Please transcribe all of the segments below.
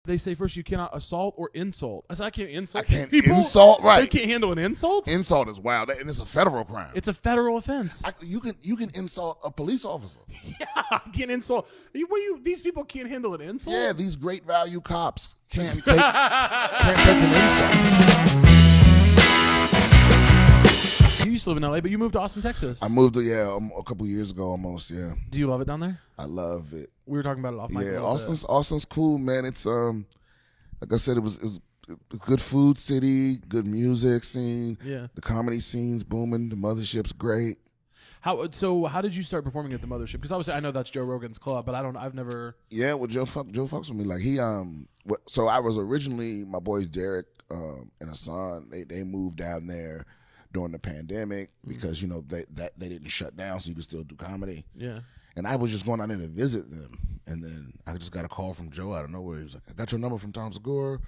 They say first you cannot assault or insult. I said I can't insult. I can't people. insult. Right. They can't handle an insult. Insult is wild, and it's a federal crime. It's a federal offense. You can insult a police officer. Yeah, I can't insult. These people can't handle an insult. Yeah, these great value cops can't take an insult. You used to live in LA, but you moved to Austin, Texas. I moved a couple years ago almost. Yeah. Do you love it down there? I love it. We were talking about it off mic. Yeah, Austin's cool, man. It's like I said, it was a good food city, good music scene. Yeah. The comedy scene's booming. The Mothership's great. How did you start performing at the Mothership? Because obviously I know that's Joe Rogan's club, but I've never. Yeah, well, Joe fucks with me. Like so I was originally, my boys Derek and Hassan, they moved down there during the pandemic because they didn't shut down, so you could still do comedy. Yeah. And I was just going down there to visit them, and then I just got a call from Joe out of nowhere. He was like, "I got your number from Tom Segura.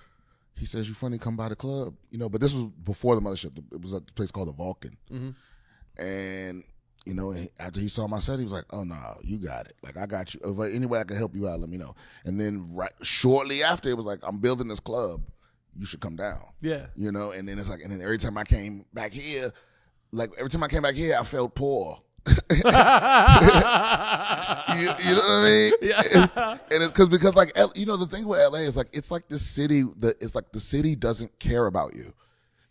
He says you funny, come by the club." But this was before the Mothership. It was at a place called the Vulcan, and after he saw my set, he was like, "Oh no, you got it. Like I got you. If any way I can help you out, let me know." And then shortly after, it was like, "I'm building this club. You should come down." Yeah. And then it's like, and then every time I came back here, I felt poor. You know what I mean? Yeah. And it's because like the thing with LA is like it's like this city that it's like the city doesn't care about you.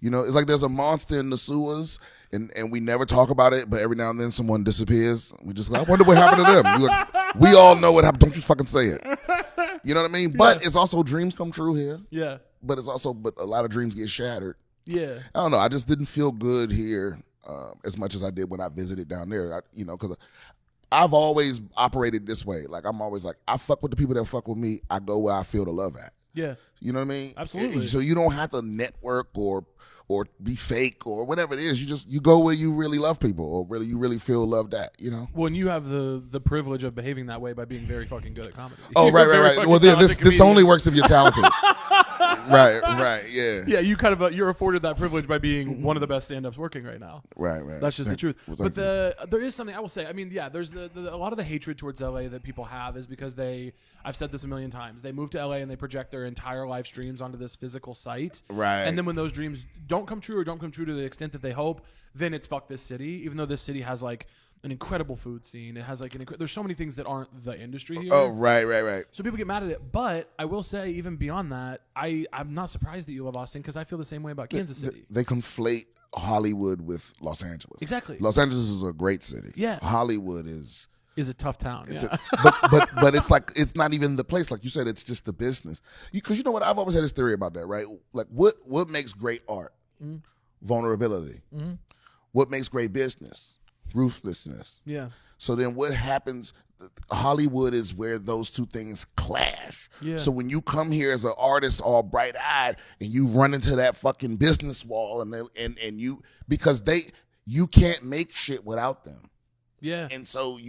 It's like there's a monster in the sewers and we never talk about it, but every now and then someone disappears. We just like, I wonder what happened to them. Like, we all know what happened. Don't you fucking say it. You know what I mean? But it's also dreams come true here. Yeah. But a lot of dreams get shattered. Yeah. I don't know. I just didn't feel good here as much as I did when I visited down there. Because I've always operated this way. Like I'm always like, I fuck with the people that fuck with me. I go where I feel the love at. Yeah. You know what I mean? Absolutely. So you don't have to network or be fake or whatever it is. You go where you really love people or you really feel loved at, Well, and you have the privilege of behaving that way by being very fucking good at comedy. Oh, right. Well, this only works if you're talented. Right, yeah. Yeah, you you're afforded that privilege by being one of the best stand-ups working right now. Right. That's just the truth. But there is something I will say. I mean, yeah, there's a lot of the hatred towards LA that people have is because I've said this a million times, they move to LA and they project their entire live streams onto this physical site. Right. And then when those dreams don't come true or don't come true to the extent that they hope, then it's fuck this city, even though this city has like an incredible food scene. It has like there's so many things that aren't the industry here. Oh, right. So people get mad at it. But I will say, even beyond that, I'm not surprised that you love Austin because I feel the same way about Kansas City. They conflate Hollywood with Los Angeles. Exactly. Los Angeles is a great city. Yeah. Hollywood is a tough town. Yeah. But it's like it's not even the place. Like you said, it's just the business. Because you know what? I've always had this theory about that, right? Like what makes great art? Mm-hmm. Vulnerability. Mm-hmm. What makes great business? Ruthlessness. Yeah. So then what happens? Hollywood is where those two things clash. Yeah. So when you come here as an artist all bright-eyed and you run into that fucking business wall and you can't make shit without them. Yeah. And so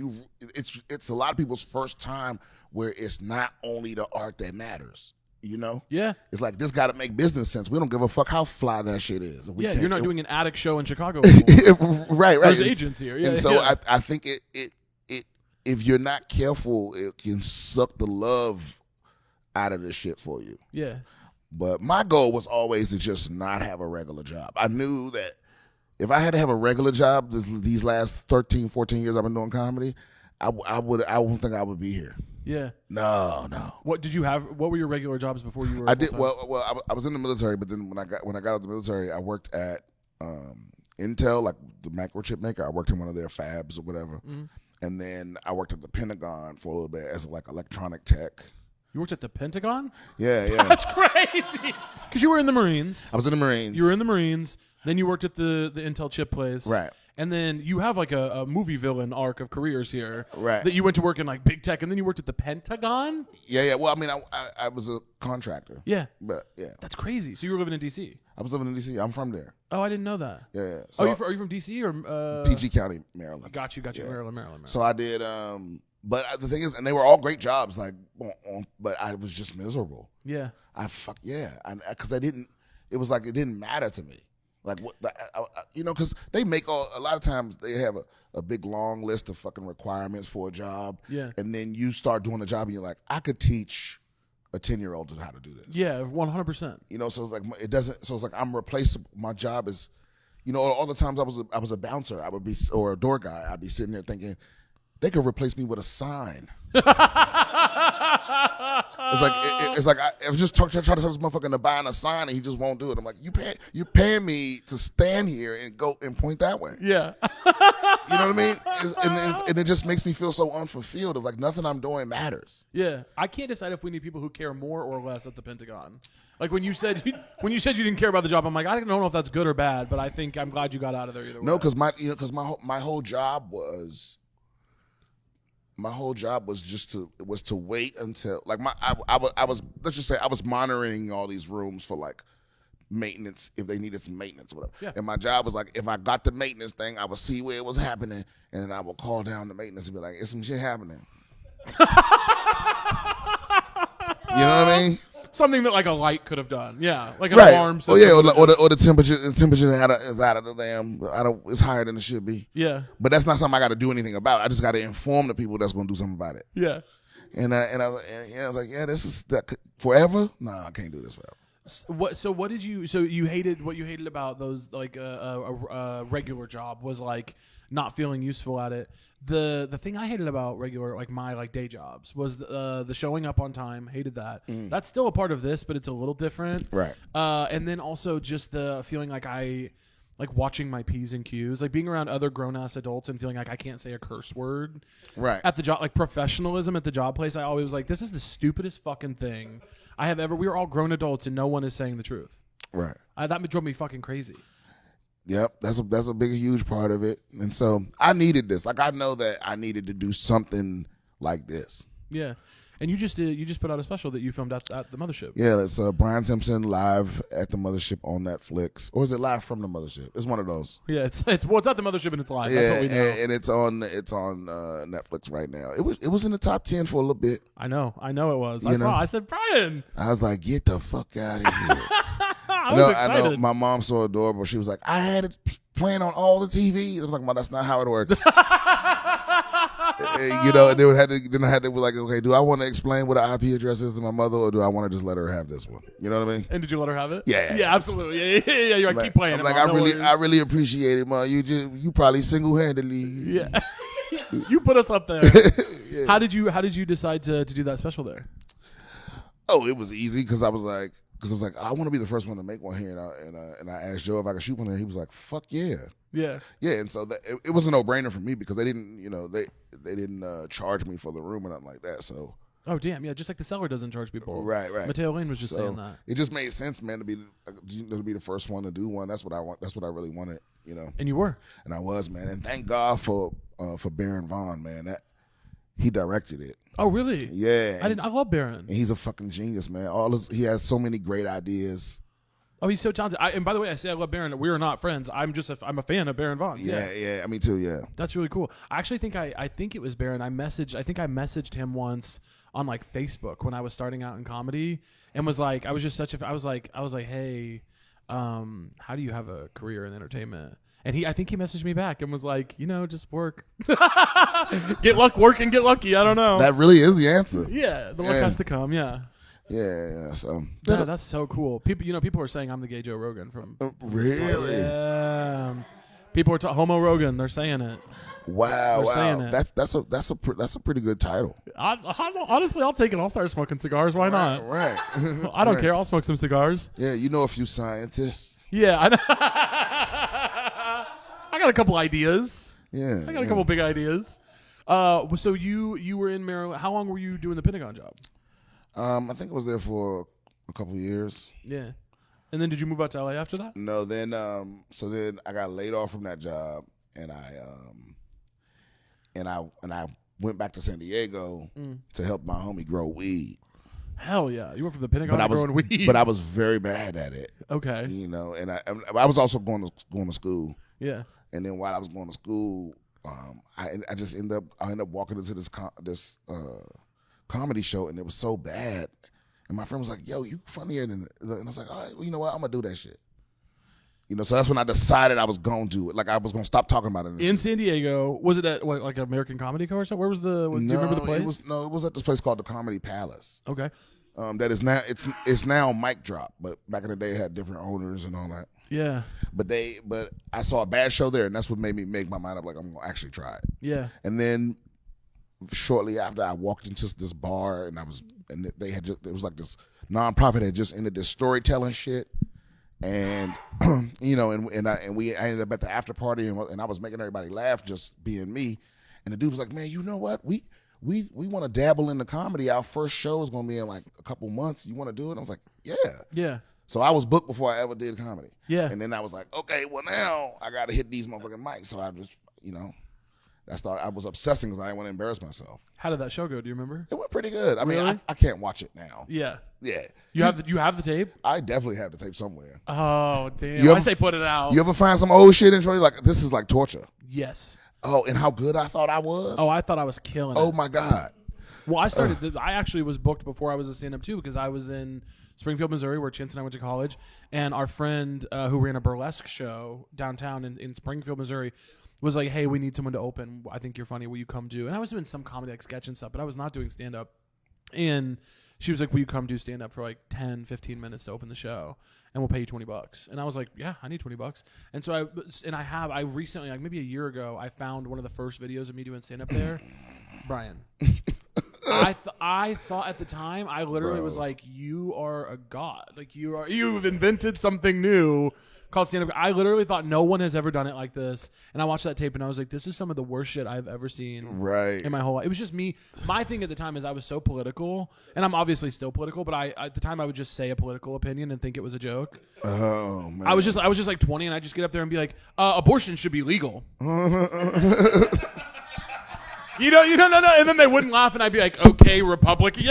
it's a lot of people's first time where it's not only the art that matters. Yeah. It's like this got to make business sense. We don't give a fuck how fly that shit is. You're not doing an attic show in Chicago anymore. Right. There's agents here. Yeah. And so I think it if you're not careful, it can suck the love out of this shit for you. Yeah. But my goal was always to just not have a regular job. I knew that if I had to have a regular job these last 13, 14 years I've been doing comedy, I wouldn't think I would be here. Yeah. No. What did you have? What were your regular jobs before you were? I did well. I was in the military, but then when I got out of the military, I worked at Intel, like the microchip maker. I worked in one of their fabs or whatever, and then I worked at the Pentagon for a little bit as like electronic tech. You worked at the Pentagon? Yeah. That's crazy. Because you were in the Marines. I was in the Marines. You were in the Marines. Then you worked at the Intel chip place. Right. And then you have like a movie villain arc of careers here. Right. That you went to work in like big tech and then you worked at the Pentagon? Yeah. Well, I mean, I was a contractor. Yeah. But yeah. That's crazy. So you were living in D.C.? I was living in D.C. I'm from there. Oh, I didn't know that. Yeah. So, are you from D.C. or? PG County, Maryland. Got you. Yeah. Maryland. So I did, but the thing is, and they were all great jobs, but I was just miserable. Yeah. Because it was like it didn't matter to me. Like what, because they make a lot of times they have a big long list of fucking requirements for a job. Yeah. And then you start doing a job and you're like, I could teach a 10-year-old how to do this. Yeah, 100%. You know, so it's like it doesn't. So it's like I'm replaceable. My job is, you know, all the times I was a bouncer, I would be, or a door guy, I'd be sitting there thinking they could replace me with a sign. It's like I was just trying to tell this motherfucker to buy a sign and he just won't do it. I'm like, you're paying me to stand here and go and point that way. Yeah. You know what I mean? And it just makes me feel so unfulfilled. It's like nothing I'm doing matters. Yeah, I can't decide if we need people who care more or less at the Pentagon. Like when you said you didn't care about the job, I'm like, I don't know if that's good or bad, but I'm glad you got out of there either way. No, because my whole job was just to wait until like I was let's just say I was monitoring all these rooms for like maintenance if they needed some maintenance or whatever. Yeah. And my job was like if I got the maintenance thing, I would see where it was happening and then I would call down the maintenance and be like, "It's some shit happening." You know what I mean? Something that like a light could have done. Yeah, like an Right. alarm system. Oh yeah, or the temperature is out of the damn. It's higher than it should be. Yeah. But that's not something I got to do anything about. I just got to inform the people that's going to do something about it. Yeah. And I was like, yeah, this is that forever. Nah, I can't do this forever. So you hated what you hated about those like a regular job was like not feeling useful at it. The thing I hated about regular like my like day jobs was the showing up on time. Hated that. That's still a part of this, but it's a little different. Right. And then also just the feeling like I like watching my P's and Q's, like being around other grown ass adults and feeling like I can't say a curse word. Right. At the job, like professionalism at the job place, I always was like, this is the stupidest fucking thing I have ever. We are all grown adults and no one is saying the truth. Right. That drove me fucking crazy. Yep, that's a big, huge part of it, and so I needed this. Like I know that I needed to do something like this. Yeah, and you just put out a special that you filmed at the Mothership. Yeah, it's Brian Simpson live at the Mothership on Netflix, or is it live from the Mothership? It's one of those. Yeah, it's at the Mothership and it's live. Yeah, that's what we know. and it's on Netflix right now. It was in the top 10 for a little bit. I know it was. You know? I said, Brian. I was like, get the fuck out of here. I was excited. I know my mom saw adorable. She was like, I had it playing on all the TVs. I was like, well, that's not how it works. You know, and then I had to be like, okay, do I want to explain what an IP address is to my mother, or do I want to just let her have this one? You know what I mean? And did you let her have it? Yeah. Yeah, absolutely. Yeah. You're like, keep playing. I'm like, I really appreciate it, Mom. You probably single-handedly. Yeah. You put us up there. Yeah. How did you decide to do that special there? Oh, it was easy because I was like, I want to be the first one to make one here, and I asked Joe if I could shoot one there. He was like, fuck yeah. Yeah. Yeah, and so it was a no-brainer for me because they didn't, they didn't charge me for the room or nothing like that. So. Oh damn! Yeah, just like the seller doesn't charge people. Right. Mateo Lane was just saying that. It just made sense, man, to be the first one to do one. That's what I want. That's what I really wanted, you know. And you were. And I was, man. And thank God for Baron Vaughn, man. That he directed it. Oh really? Yeah. I love Baron. And he's a fucking genius, man. He has so many great ideas. Oh, he's so talented. And by the way, I say I love Baron. We are not friends. I'm a fan of Baron Vaughn's. Yeah. Me too. Yeah. That's really cool. I actually think I think it was Baron. I messaged him once on like Facebook when I was starting out in comedy, and was like, I was like, hey, how do you have a career in entertainment? And I think he messaged me back and was like, just work, get lucky. I don't know. That really is the answer. Yeah, the luck has to come. Yeah. Yeah. So that's so cool. People are saying I'm the gay Joe Rogan from. Really? Yeah. People are Homo Rogan. They're saying it. Wow. Saying it. That's a pretty good title. Honestly, I'll take it. I'll start smoking cigars. Why not? Right. I don't care. I'll smoke some cigars. Yeah, you know a few scientists. Yeah, I know. I got a couple ideas. Yeah, I got a couple big ideas. So you were in Maryland. How long were you doing the Pentagon job? I think I was there for a couple of years. Yeah. And then did you move out to LA after that? No, then then I got laid off from that job, and I went back to San Diego to help my homie grow weed. Hell yeah! You went from the Pentagon growing weed. But I was very bad at it. Okay. And I was also going to school. Yeah. And then while I was going to school, I ended up walking into this comedy show, and it was so bad. And my friend was like, "Yo, you funnier than," and I was like, "All right, well, you know what? I'm gonna do that shit." So that's when I decided I was gonna do it. Like I was gonna stop talking about it. In San Diego, was it at American Comedy Co or something? Where was do you remember the place? It was at this place called the Comedy Palace. Okay. That is now it's now Mic Drop, but back in the day it had different owners and all that. Yeah. But I saw a bad show there, and that's what made me make my mind up. Like, I'm gonna actually try it. Yeah. And then shortly after, I walked into this bar, and they had just, it was like this nonprofit had just ended this storytelling shit, and you know, I ended up at the after party, and I was making everybody laugh just being me, and the dude was like, man, you know what, we want to dabble in the comedy. Our first show is gonna be in like a couple months. You want to do it? I was like, yeah. Yeah. So I was booked before I ever did comedy. Yeah. And then I was like, okay, well now I got to hit these motherfucking mics. So I just, you know, I was obsessing because I didn't want to embarrass myself. How did that show go? Do you remember? It went pretty good. I mean, Really? I can't watch it now. Yeah. Yeah. You have the tape? I definitely have the tape somewhere. Oh, damn. You ever- I say put it out. You ever find some old shit and you're like, this is like torture? Yes. Oh, and how good I thought I was? Oh, I thought I was killing it. Oh my God. Well, I actually was booked before I was a stand-up too, because I was in Springfield, Missouri, where Chintz and I went to college, and our friend who ran a burlesque show downtown in Springfield, Missouri, was like, hey, we need someone to open. I think you're funny. Will you come do? And I was doing some comedy, like sketch and stuff, but I was not doing stand-up. And she was like, will you come do stand-up for like 10, 15 minutes to open the show, and we'll pay you $20. And I was like, yeah, I need $20. And so I recently, like maybe a year ago, I found one of the first videos of me doing stand-up there. Brian. I thought at the time, I literally was like, you are a god. Like you've invented something new called stand-up. I literally thought no one has ever done it like this. And I watched that tape and I was like, this is some of the worst shit I've ever seen in my whole life. It was just me. My thing at the time is I was so political, and I'm obviously still political, but at the time I would just say a political opinion and think it was a joke. Oh man. I was just like 20, and I just get up there and be like, abortion should be legal. You know, no, and then they wouldn't laugh, and I'd be like, okay, Republican.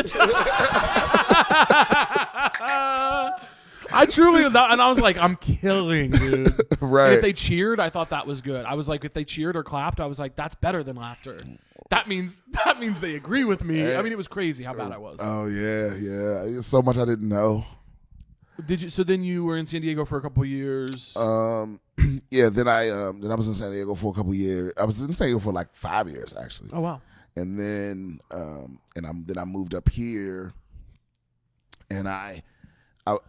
I truly, and I was like, I'm killing, dude. Right. And if they cheered, I thought that was good. I was like, if they cheered or clapped, I was like, that's better than laughter. That means they agree with me. I mean, it was crazy how bad I was. Oh yeah. It's so much I didn't know. Did you? So then you were in San Diego for a couple of years. Yeah. Then I was in San Diego for a couple of years. I was in San Diego for like 5 years actually. Oh wow. And then I moved up here, and I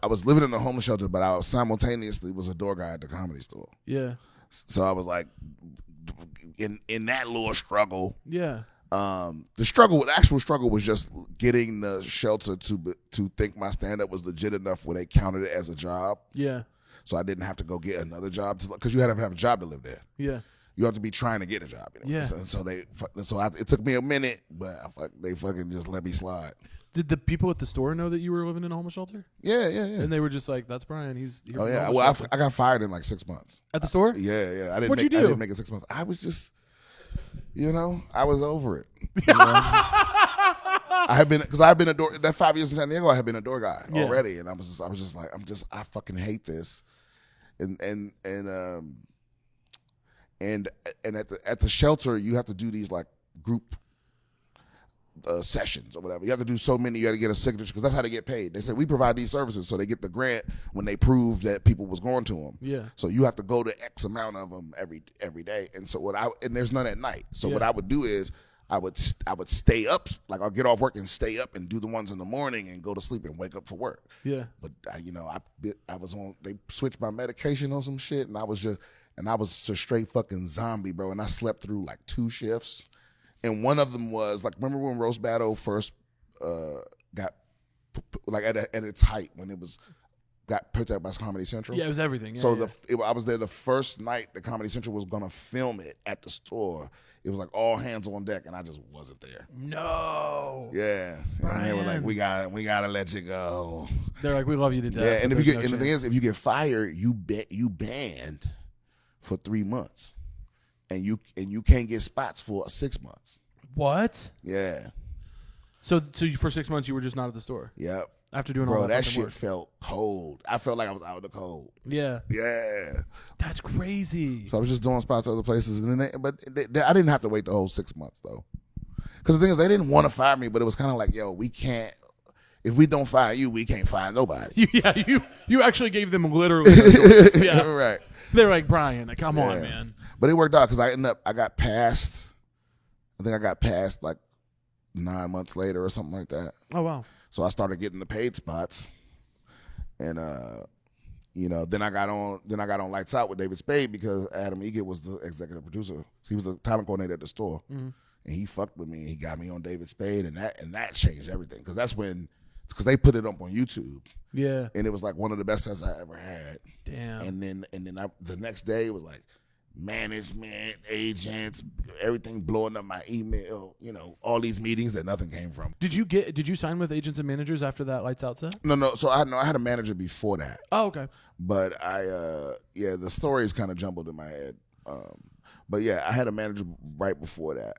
was living in a homeless shelter, but I simultaneously was a door guy at the Comedy Store. Yeah. So I was like in that little struggle. Yeah. The actual struggle was just getting the shelter to think my stand-up was legit enough where they counted it as a job. Yeah. So I didn't have to go get another job because you had to have a job to live there. Yeah. You have to be trying to get a job. You know? Yeah. It took me a minute, but they fucking just let me slide. Did the people at the store know that you were living in a homeless shelter? Yeah. And they were just like, "That's Brian. He's here." Oh yeah. Well, I got fired in like 6 months at the store. Yeah. I What'd you do? I didn't make it 6 months. I was just, I was over it. I had been a door that 5 years in San Diego. I had been a door guy already, and I was just like, I fucking hate this, and at the shelter you have to do these like group sessions or whatever. You have to do so many. You got to get a signature because that's how they get paid. They say we provide these services, so they get the grant when they prove that people was going to them. Yeah. So you have to go to X amount of them every day, and so and there's none at night. So what I would do is I would stay up, like I'll get off work and stay up and do the ones in the morning and go to sleep and wake up for work. Yeah. But I was on. They switched my medication on some shit, and I was a straight fucking zombie, bro. And I slept through like 2 shifts. And one of them was like, remember when Roast Battle first got like at its height when it got picked up by Comedy Central? Yeah, it was everything. Yeah, so I was there the first night that Comedy Central was gonna film it at the store. It was like all hands on deck, and I just wasn't there. No. Yeah, and they were like, "We gotta let you go." They're like, "We love you to death." Yeah, and the thing is, if you get fired, you banned for 3 months. And you can't get spots for 6 months. What? Yeah. So for 6 months you were just not at the store. Yep. After doing all that shit work. felt cold. I felt like I was out in the cold. Yeah. Yeah. That's crazy. So I was just doing spots other places, and then I didn't have to wait the whole 6 months though, because the thing is they didn't want to fire me, but it was kind of like, yo, we can't. If we don't fire you, we can't fire nobody. Yeah. You actually gave them literally no choice. Yeah. Right. They're like, Brian, come on, man. But it worked out because I got passed. I think I got passed like 9 months later or something like that. Oh wow. So I started getting the paid spots, and then I got on Lights Out with David Spade because Adam Egget was the executive producer. He was the talent coordinator at the store, and he fucked with me. And he got me on David Spade, and that changed everything because that's when they put it up on YouTube. Yeah, and it was like one of the best sets I ever had. Damn. And then the next day it was like management, agents, everything blowing up my email. All these meetings that nothing came from. Did you sign with agents and managers after that Lights Out set? No. So I had a manager before that. Oh, okay. But the story is kind of jumbled in my head. But yeah, I had a manager right before that.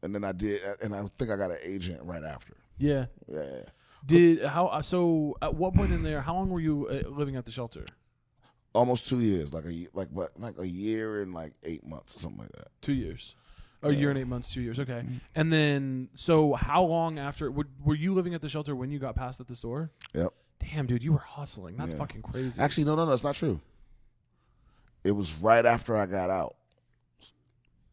And then I think I got an agent right after. Yeah. Yeah. So at what point in there, how long were you living at the shelter? Almost 2 years, like a year and like 8 months or something like that. 2 years. A year and 8 months, 2 years. Okay. And then, so how long after, were you living at the shelter when you got passed at the store? Yep. Damn, dude, you were hustling. That's fucking crazy. Actually, no, it's not true. It was right after I got out.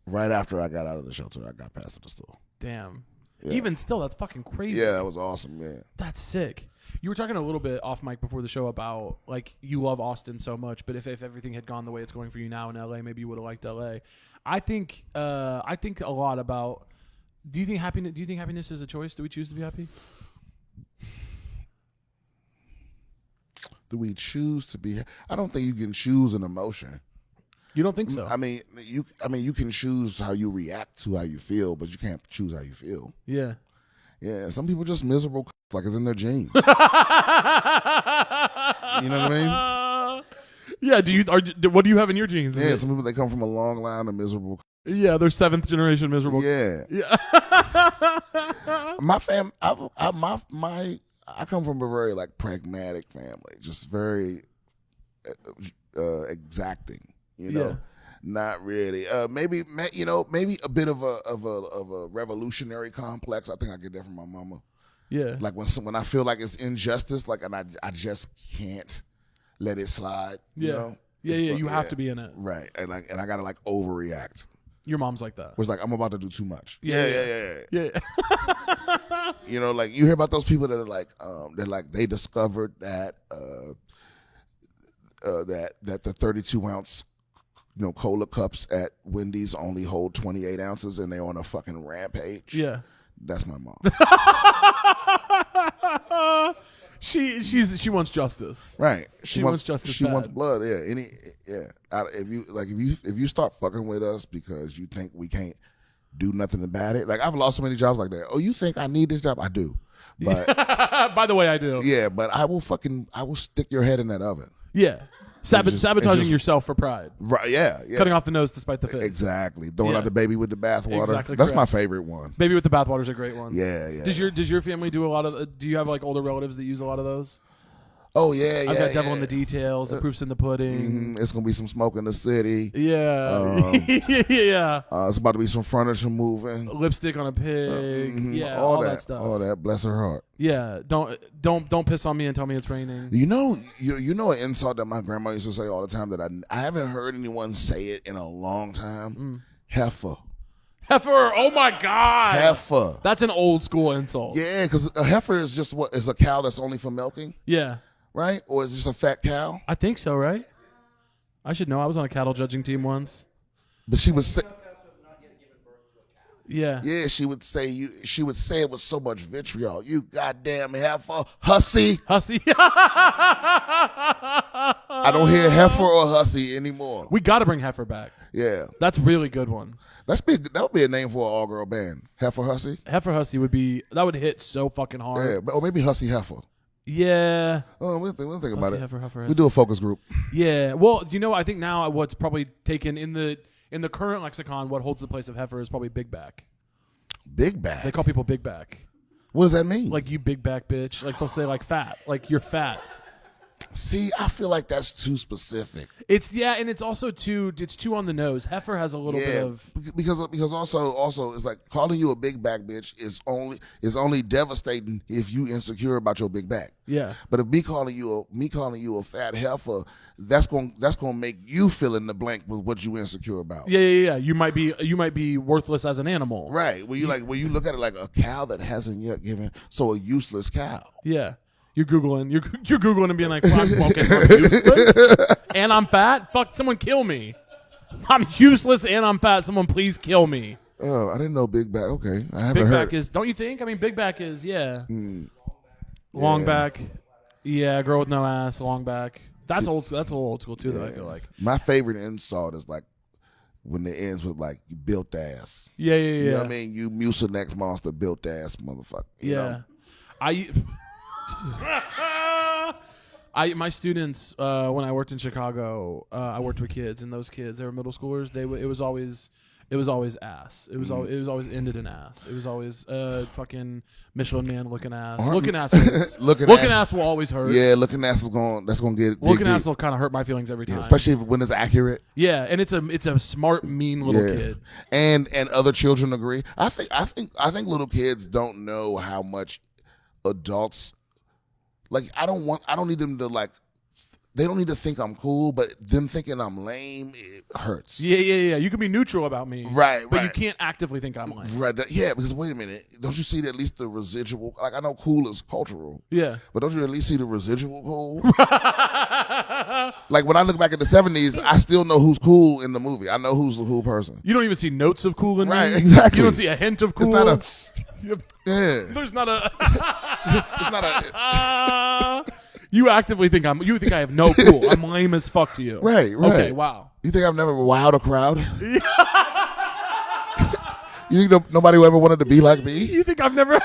Right after I got out of the shelter, I got passed at the store. Damn. Yeah. Even still, that's fucking crazy. Yeah, that was awesome, man. That's sick. You were talking a little bit off mic before the show about like you love Austin so much, but if everything had gone the way it's going for you now in LA, maybe you would have liked LA. I think a lot about. Do you think happiness is a choice? Do we choose to be happy? Do we choose to be? I don't think you can choose an emotion. You don't think so? I mean, you can choose how you react to how you feel, but you can't choose how you feel. Yeah. Yeah, some people just miserable like it's in their genes. You know what I mean? Yeah. What do you have in your genes? Yeah, some people they come from a long line of miserable. Yeah, they're 7th generation miserable. Yeah. My fam, I come from a very like pragmatic family, just very exacting. Yeah. Not really. Maybe a bit of a revolutionary complex. I think I get that from my mama. Yeah. Like when I feel like it's injustice, like and I just can't let it slide. Yeah. You know? Yeah. You have to be in it. Right. And I gotta like overreact. Your mom's like that. It's like I'm about to do too much. Yeah. Like you hear about those people that are like they discovered that that the 32-ounce cola cups at Wendy's only hold 28 ounces and they're on a fucking rampage. Yeah. That's my mom. She wants justice. Right. She wants justice. She wants blood. Yeah. If you start fucking with us because you think we can't do nothing about it. Like I've lost so many jobs like that. Oh, you think I need this job? I do. But by the way, I do. Yeah, but I will stick your head in that oven. Yeah. Sabotaging yourself for pride. Right, yeah. Cutting off the nose despite the face. Exactly. Throwing out the baby with the bathwater. Exactly That's correct. my favorite one. Baby with the bathwater is a great one. Yeah. Does your family do a lot of? Do you have like older relatives that use a lot of those? Oh yeah. I've got devil in the details. The proof's in the pudding. It's gonna be some smoke in the city. Yeah. Yeah. It's about to be some furniture moving. Lipstick on a pig. Yeah. All that stuff. All that. Bless her heart. Yeah. Don't piss on me and tell me it's raining. You know an insult that my grandma used to say all the time that I haven't heard anyone say it in a long time. Heifer. Heifer. Oh my God. Heifer. That's an old school insult. Yeah, because a heifer is just is a cow that's only for milking. Yeah. Right? Or is it just a fat cow? I think so, right? I should know. I was on a cattle judging team once. But she would say, yeah. Yeah, she would say it with so much vitriol. You goddamn heifer, hussy. Hussy. I don't hear heifer or hussy anymore. We got to bring heifer back. Yeah. That's a really good one. That would be a name for an all-girl band. Heifer Hussy. Heifer Hussy would hit so fucking hard. Yeah, or maybe Hussy Heifer. Yeah. Oh, we'll think about it. Heifer, we do a focus group. Yeah. Well, I think now what's probably taken in the current lexicon, what holds the place of heifer is probably big back. Big back. They call people big back. What does that mean? Like you big back bitch. Like they'll say like fat. Like you're fat. See, I feel like that's too specific. And it's also too on the nose. Heifer has a little bit of because also it's like calling you a big back bitch is only devastating if you insecure about your big back. Yeah. But if me calling you a fat heifer, that's gonna make you fill in the blank with what you insecure about. Yeah. You might be worthless as an animal. Right. When you look at it like a cow that hasn't yet given, so a useless cow. Yeah. You're Googling and being like, well, okay, so I'm useless and I'm fat? Fuck, someone kill me. I'm useless and I'm fat. Someone please kill me. Oh, I didn't know big back. Okay. I haven't big heard. Back is, don't you think? I mean, big back is, yeah. Long back. Yeah, girl with no ass, long back. That's old. That's a little old school too, though, I feel like. My favorite insult is like when it ends with like, you built ass. Yeah. You know what I mean? You Mucinex monster built ass motherfucker. You know? My students, when I worked in Chicago, I worked with kids, and those kids, they were middle schoolers. It was always ass. It was always ended in ass. It was always fucking Michelin Man looking ass. Looking ass will always hurt. Yeah, looking ass that's gonna get looking ass will kind of hurt my feelings every time, especially when it's accurate. Yeah, and it's a smart, mean little kid. And other children agree. I think little kids don't know how much adults. Like, I don't need them to, like, they don't need to think I'm cool, but them thinking I'm lame, it hurts. Yeah. You can be neutral about me. Right. But you can't actively think I'm lame. Right. Yeah, because wait a minute. Don't you see at least the residual? Like, I know cool is cultural. Yeah. But don't you at least see the residual cool? Like, when I look back at the 70s, I still know who's cool in the movie. I know who's the cool person. You don't even see notes of cool in me. Right, exactly. You don't see a hint of cool. It's not a... Yeah. There's not a... It's not a... You actively think you think I have no cool. I'm lame as fuck to you. Right. Okay, wow. You think I've never wowed a crowd? You think nobody ever wanted to be like me? You think I've never...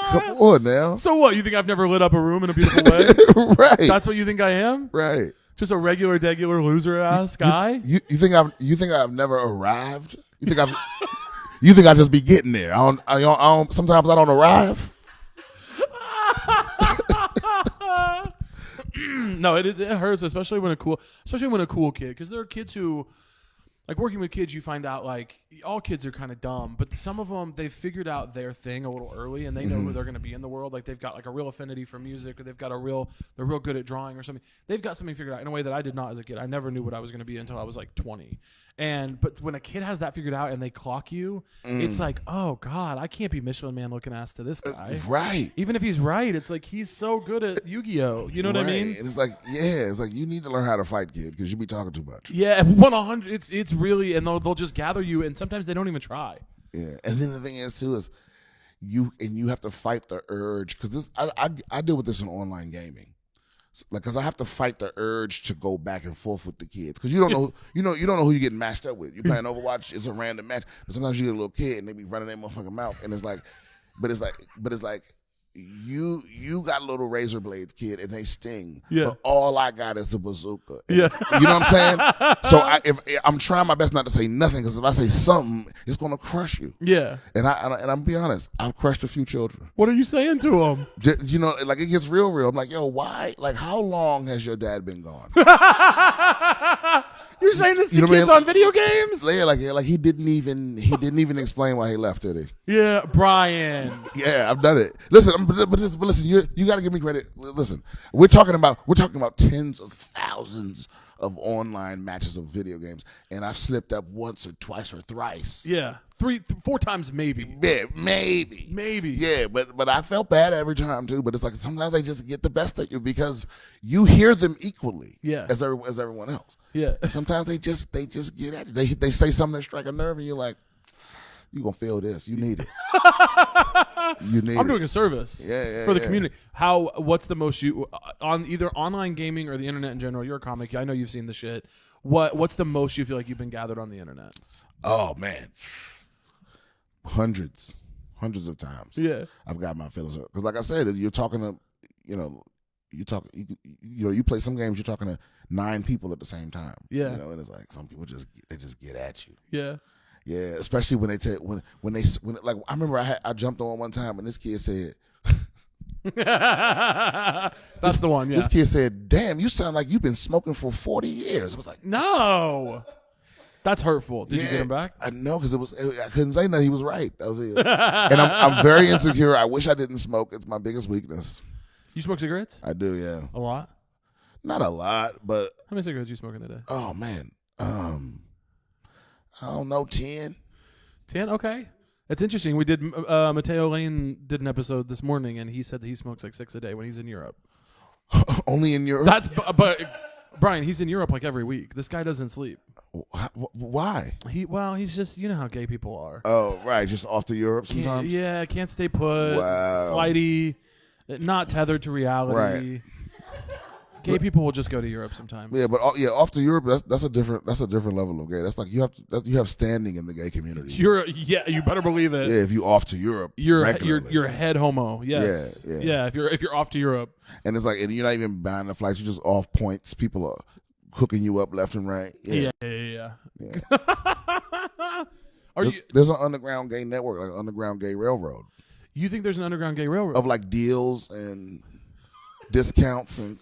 Come on now. So what? You think I've never lit up a room in a beautiful way? Right. That's what you think I am? Right. Just a regular, degular, loser-ass guy? You think I've never arrived? You think I just be getting there? I don't, sometimes I don't arrive. No, it hurts, especially when a cool kid, because there are kids who, like, working with kids, you find out, like, all kids are kind of dumb, but some of them, they've figured out their thing a little early, and they know who they're going to be in the world. Like, they've got, like, a real affinity for music, or they're real good at drawing or something. They've got something figured out in a way that I did not as a kid. I never knew what I was going to be until I was, like, 20. But when a kid has that figured out and they clock you, it's like, oh God, I can't be Michelin Man looking ass to this guy. Right. Even if he's right, it's like he's so good at Yu-Gi-Oh. You know what I mean? And it's like you need to learn how to fight, kid, because you be talking too much. Yeah, 100. It's really, and they'll just gather you, and sometimes they don't even try. Yeah, and then the thing is too is you have to fight the urge, because I deal with this in online gaming. Like, because I have to fight the urge to go back and forth with the kids, because you don't know you don't know who you're getting matched up with. You're playing Overwatch, it's a random match, but sometimes you get a little kid and they be running their motherfucking mouth, and it's like, but it's like you got little razor blades, kid, and they sting. Yeah. But all I got is a bazooka. And, yeah. You know what I'm saying? So if I'm trying my best not to say nothing, because if I say something, it's gonna crush you. Yeah. And I'm be honest, I've crushed a few children. What are you saying to them? You know, like, it gets real. I'm like, yo, why? Like, how long has your dad been gone? You're saying this to kids on video games? Yeah, like he didn't even explain why he left, did he? Yeah, Brian. Yeah, I've done it. Listen, but listen, you got to give me credit. Listen, we're talking about tens of thousands of online matches of video games, and I've slipped up once or twice or thrice. Yeah, 4 times maybe. Yeah, maybe. Yeah, but I felt bad every time too. But it's like sometimes they just get the best of you because you hear them equally. Yeah. as everyone else. Yeah. And sometimes they just get at you. They say something that strike a nerve, and you're like, you gonna feel this. You need it. I'm doing a service for the community. What's the most you on either online gaming or the internet in general? You're a comic. I know you've seen the shit. What's the most you feel like you've been gathered on the internet? Oh man, hundreds of times. Yeah, I've got my feelings hurt because, like I said, you're talking to, you play some games. You're talking to 9 people at the same time. Yeah, and it's like some people just get at you. Yeah. Yeah, especially when they like I remember I jumped on one time and this kid said That's the one. Yeah. This kid said, "Damn, you sound like you've been smoking for 40 years." I was like, No. That's hurtful. Did you get him back? I know, because I couldn't say nothing. He was right. That was it. And I'm very insecure. I wish I didn't smoke. It's my biggest weakness. You smoke cigarettes? I do, yeah. A lot? Not a lot, but How many cigarettes you smoking a day? oh man, I don't know, 10. 10? Okay. It's interesting. We did, Mateo Lane did an episode this morning, and he said that he smokes like 6 a day when he's in Europe. Only in Europe? But Brian, he's in Europe like every week. This guy doesn't sleep. Why? He's just, you know how gay people are. Oh, right. Just off to Europe sometimes? Can't stay put. Wow. Flighty, not tethered to reality. Right. Gay people will just go to Europe sometimes. Yeah, but off to Europe, that's a different level of gay. That's like you have standing in the gay community. You better believe it. Yeah, if you off to Europe, you're head homo. Yes. Yeah. If you're off to Europe, and it's like, and you're not even buying the flights. You're just off points. People are hooking you up left and right. Yeah. There's an underground gay network, like an underground gay railroad. You think there's an underground gay railroad of like deals and discounts and.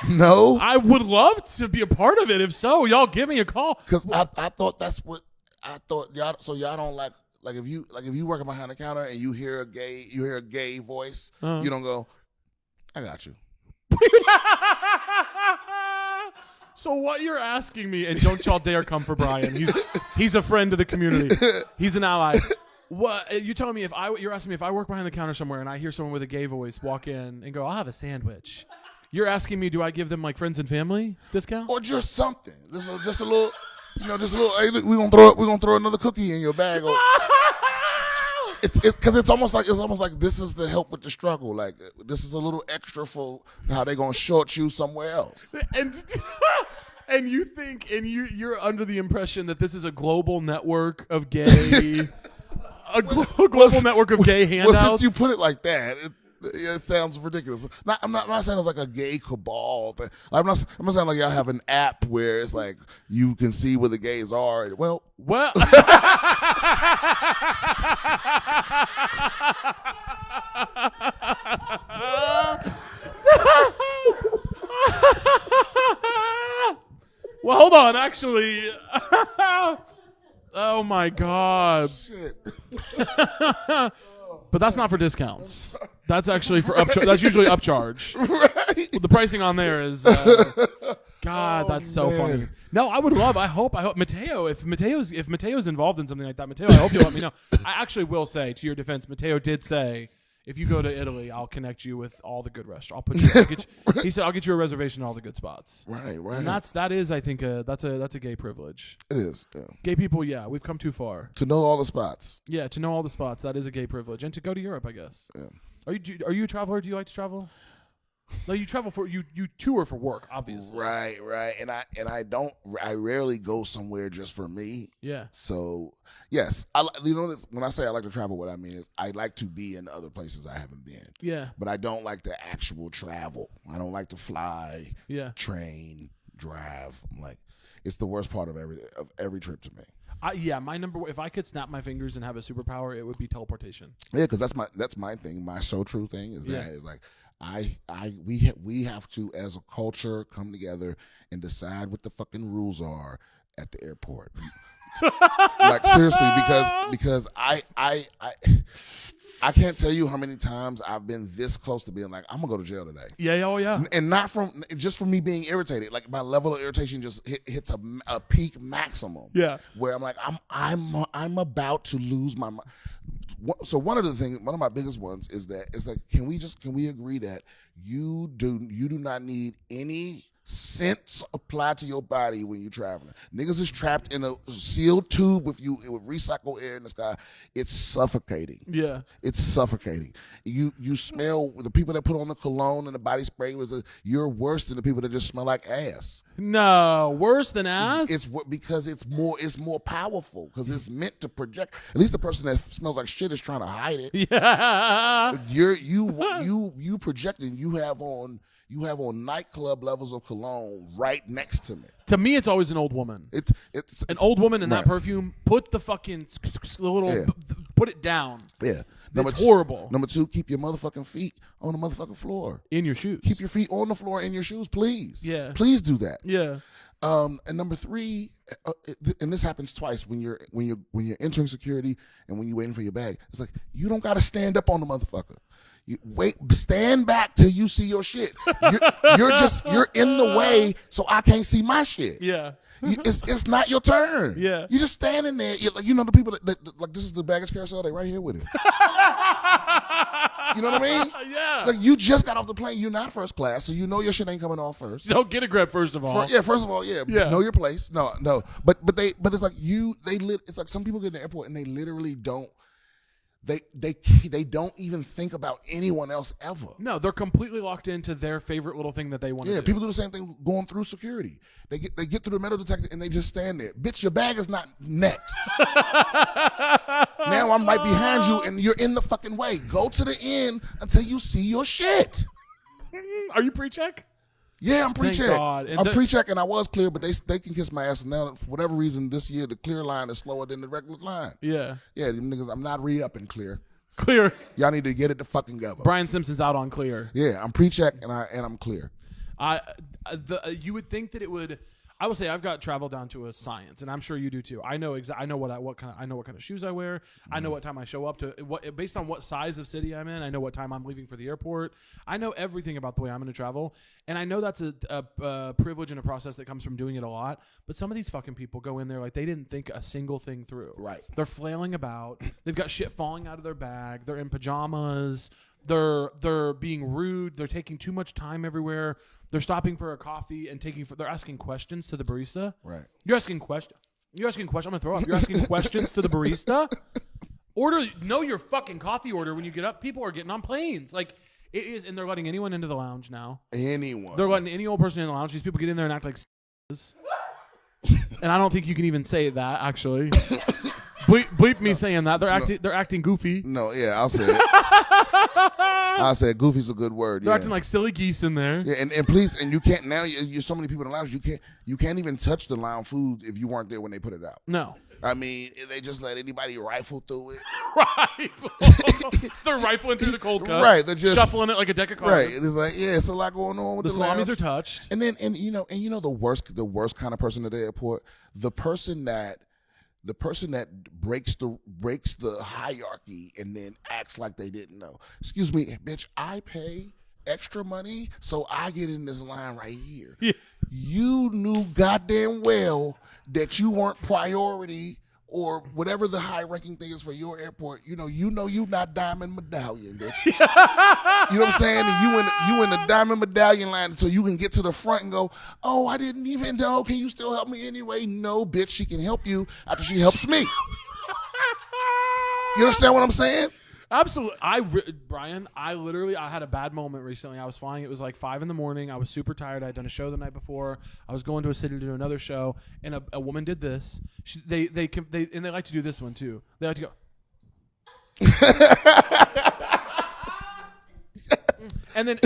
No, I would love to be a part of it. If so, y'all give me a call. Because I thought that's what I thought. Y'all, so y'all don't like if you working behind the counter and you hear a gay voice, you don't go, "I got you." So what you're asking me, and don't y'all dare come for Brian. He's a friend of the community. He's an ally. What you're telling me? You're asking me if I work behind the counter somewhere and I hear someone with a gay voice walk in and go, "I'll have a sandwich." You're asking me, do I give them like friends and family discount or just something? Just a little, just a little. Hey, look, we're gonna throw another cookie in your bag. Or, it's because it's almost like this is the help with the struggle. Like this is a little extra for how they gonna short you somewhere else. And you think, and you're under the impression that this is a global network of gay. A global network of gay handouts. Well, since you put it like that, it sounds ridiculous. I'm not saying it's like a gay cabal thing. I'm not saying like y'all have an app where it's like you can see where the gays are. Well. Well, hold on. Actually. Oh my God. Shit. But that's not for discounts. That's actually for upcharge. That's usually upcharge. Right. The pricing on there is God, that's so funny. No, I hope Mateo, if Mateo's involved in something like that, Mateo, I hope you'll let me know. I actually will say, to your defense, Mateo did say, if you go to Italy, I'll connect you with all the good restaurants. He said, I'll get you a reservation in all the good spots. Right. And that is, I think, that's a gay privilege. It is. Yeah. Gay people, we've come too far to know all the spots. Yeah, to know all the spots. That is a gay privilege, and to go to Europe, I guess. Yeah. Are you a traveler? Do you like to travel? No, you travel you tour for work, obviously. Right. And I rarely go somewhere just for me. Yeah. So yes, when I say I like to travel, what I mean is I like to be in other places I haven't been. Yeah. But I don't like the actual travel. I don't like to fly. Yeah. Train, drive. I'm like, it's the worst part of every trip to me. My if I could snap my fingers and have a superpower, it would be teleportation. Yeah, because that's my thing. My so true thing is that is like we have to as a culture come together and decide what the fucking rules are at the airport. Like seriously, because I can't tell you how many times I've been this close to being like, I'm gonna go to jail today. Yeah, oh yeah. And not just from me being irritated. Like my level of irritation just hits a peak maximum. Yeah. Where I'm like, I'm about to lose my mind. So one of my biggest ones is that it's like, can we agree that you do not need any sense applied to your body when you're traveling. Niggas is trapped in a sealed tube with recycled air in the sky. It's suffocating. Yeah. It's suffocating. You smell the people that put on the cologne and the body spray you're worse than the people that just smell like ass. No, worse than ass? It's because it's more powerful because it's meant to project. At least the person that smells like shit is trying to hide it. Yeah. You projecting. You have on nightclub levels of cologne right next to me. To me, it's always an old woman. It's an old woman in that perfume. Put the fucking put Put it down. Yeah. It's horrible. Number 2, keep your motherfucking feet on the motherfucking floor. In your shoes. Keep your feet on the floor in your shoes, please. Yeah. Please do that. Yeah. And number 3, and this happens twice when you're entering security and when you're waiting for your bag. It's like you don't got to stand up on the motherfucker. You stand back till you see your shit. You're in the way, so I can't see my shit. Yeah. It's not your turn. Yeah. You're just standing there. The people that like, this is the baggage carousel. They right here with it. You know what I mean? Yeah. Like, you just got off the plane. You're not first class, so you know your shit ain't coming off first. Don't get a grip first of all. First of all, yeah. Know your place. No. But it's like it's like some people get in the airport and they literally don't. They don't even think about anyone else ever. No, they're completely locked into their favorite little thing that they want to do. Yeah, people do the same thing going through security. They get through the metal detector and they just stand there. Bitch, your bag is not next. Now I'm right behind you and you're in the fucking way. Go to the end until you see your shit. Are you pre-check? Yeah, I'm pre-check. I'm pre-check and I was clear, but they can kiss my ass. And now, for whatever reason, this year the clear line is slower than the regular line. Yeah. Yeah, them niggas, I'm not re-upping clear. Clear. Y'all need to get it the fucking go. Brian Simpson's out on clear. Yeah, I'm pre-check and I'm clear. You would think that it would. I will say I've got travel down to a science, and I'm sure you do too. I know what kind of shoes I wear. I know what time I show up to. Based on what size of city I'm in, I know what time I'm leaving for the airport. I know everything about the way I'm going to travel, and I know that's a privilege and a process that comes from doing it a lot. But some of these fucking people go in there like they didn't think a single thing through. Right. They're flailing about. They've got shit falling out of their bag. They're in pajamas. They're being rude. They're taking too much time everywhere. They're stopping for a coffee and they're asking questions to the barista. Right. You're asking questions. I'm gonna throw up. You're asking questions to the barista. Know your fucking coffee order when you get up. People are getting on planes. Like it is, and they're letting anyone into the lounge now. Anyone. They're letting any old person in the lounge. These people get in there and act like and I don't think you can even say that actually. Bleep me saying that. They're acting goofy. No, yeah, I'll say it. I'll say it. Goofy's a good word. They're acting like silly geese in there. Yeah, and please, and you can't now. You're so many people in the lounge. You can't even touch the lounge food if you weren't there when they put it out. No. I mean, they just let anybody rifle through it. They're rifling through the cold cuts. Right. They're just shuffling it like a deck of cards. Right. It's like, yeah, it's a lot going on with the salamis lounge. are touched. And then the worst kind of person at the airport, the person that breaks the hierarchy and then acts like they didn't know. Excuse me, bitch, I pay extra money, so I get in this line right here. Yeah. You knew goddamn well that you weren't priority or whatever the high-ranking thing is for your airport. You know you not diamond medallion, bitch. You know what I'm saying? And you in the diamond medallion line so you can get to the front and go, oh, I didn't even know. Can you still help me anyway? No, bitch, she can help you after she helps me. You understand what I'm saying? Absolutely. Brian, I had a bad moment recently. I was flying. It was like 5 a.m. I was super tired. I had done a show the night before. I was going to a city to do another show, and a woman did this. They like to do this one too. They like to go. And then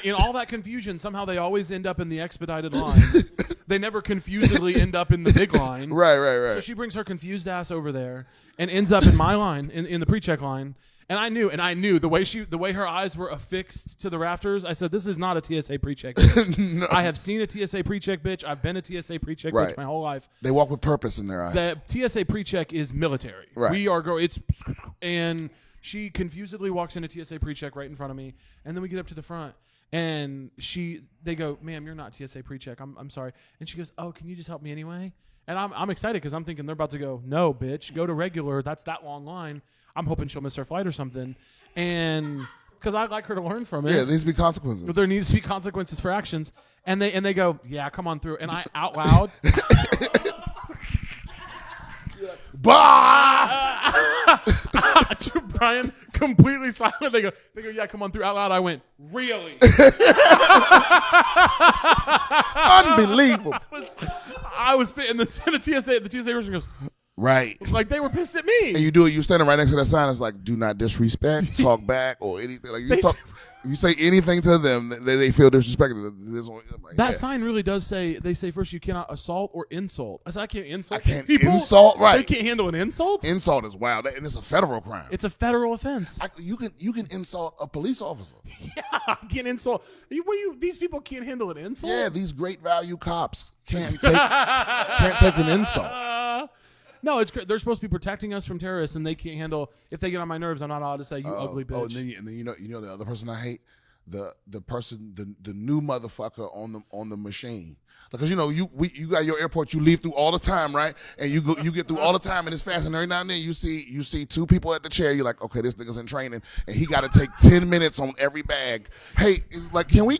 in all that confusion, somehow they always end up in the expedited line. They never confusedly end up in the big line. Right. So she brings her confused ass over there and ends up in my line, in the pre-check line. And I knew the way her eyes were affixed to the rafters. I said, "This is not a TSA pre-check bitch. No. I have seen a TSA pre-check bitch. I've been a TSA pre-check bitch my whole life. They walk with purpose in their eyes. The TSA pre-check is military. Right. We are and she confusedly walks into TSA pre-check right in front of me, and then we get up to the front, and they go, "Ma'am, you're not TSA pre-check. I'm sorry." And she goes, "Oh, can you just help me anyway?" And I'm excited because I'm thinking they're about to go, "No, bitch, go to regular. That's that long line." I'm hoping she'll miss her flight or something. And because I'd like her to learn from it. Yeah, there needs to be consequences. There needs to be consequences for actions. And they go, "Yeah, come on through." And I out loud. Brian, completely silent. They go, "Yeah, come on through." Out loud, I went, "Really?" Unbelievable. I was and the TSA person goes, right. Like they were pissed at me. And you do it, you're standing right next to that sign. It's like, do not disrespect, talk back, or anything. Like If you say anything to them, they feel disrespected. That sign really does say, they say first you cannot assault or insult. I said I can't insult. I can't people. insult, right? They can't handle an insult. Insult is wild, and it's a federal crime. It's a federal offense. You can insult a police officer. Yeah, I can't insult. These people can't handle an insult. Yeah, these great value cops can't take an insult. No, it's they're supposed to be protecting us from terrorists, and they can't handle. If they get on my nerves, I'm not allowed to say you ugly bitch. Oh, and then you know the other person I hate, the person, the new motherfucker on the machine. Because you got your airport, you leave through all the time, right? And you get through all the time, and it's fast. And every now and then you see two people at the chair. You're like, okay, this nigga's in training, and he got to take 10 minutes on every bag. Hey, like, can we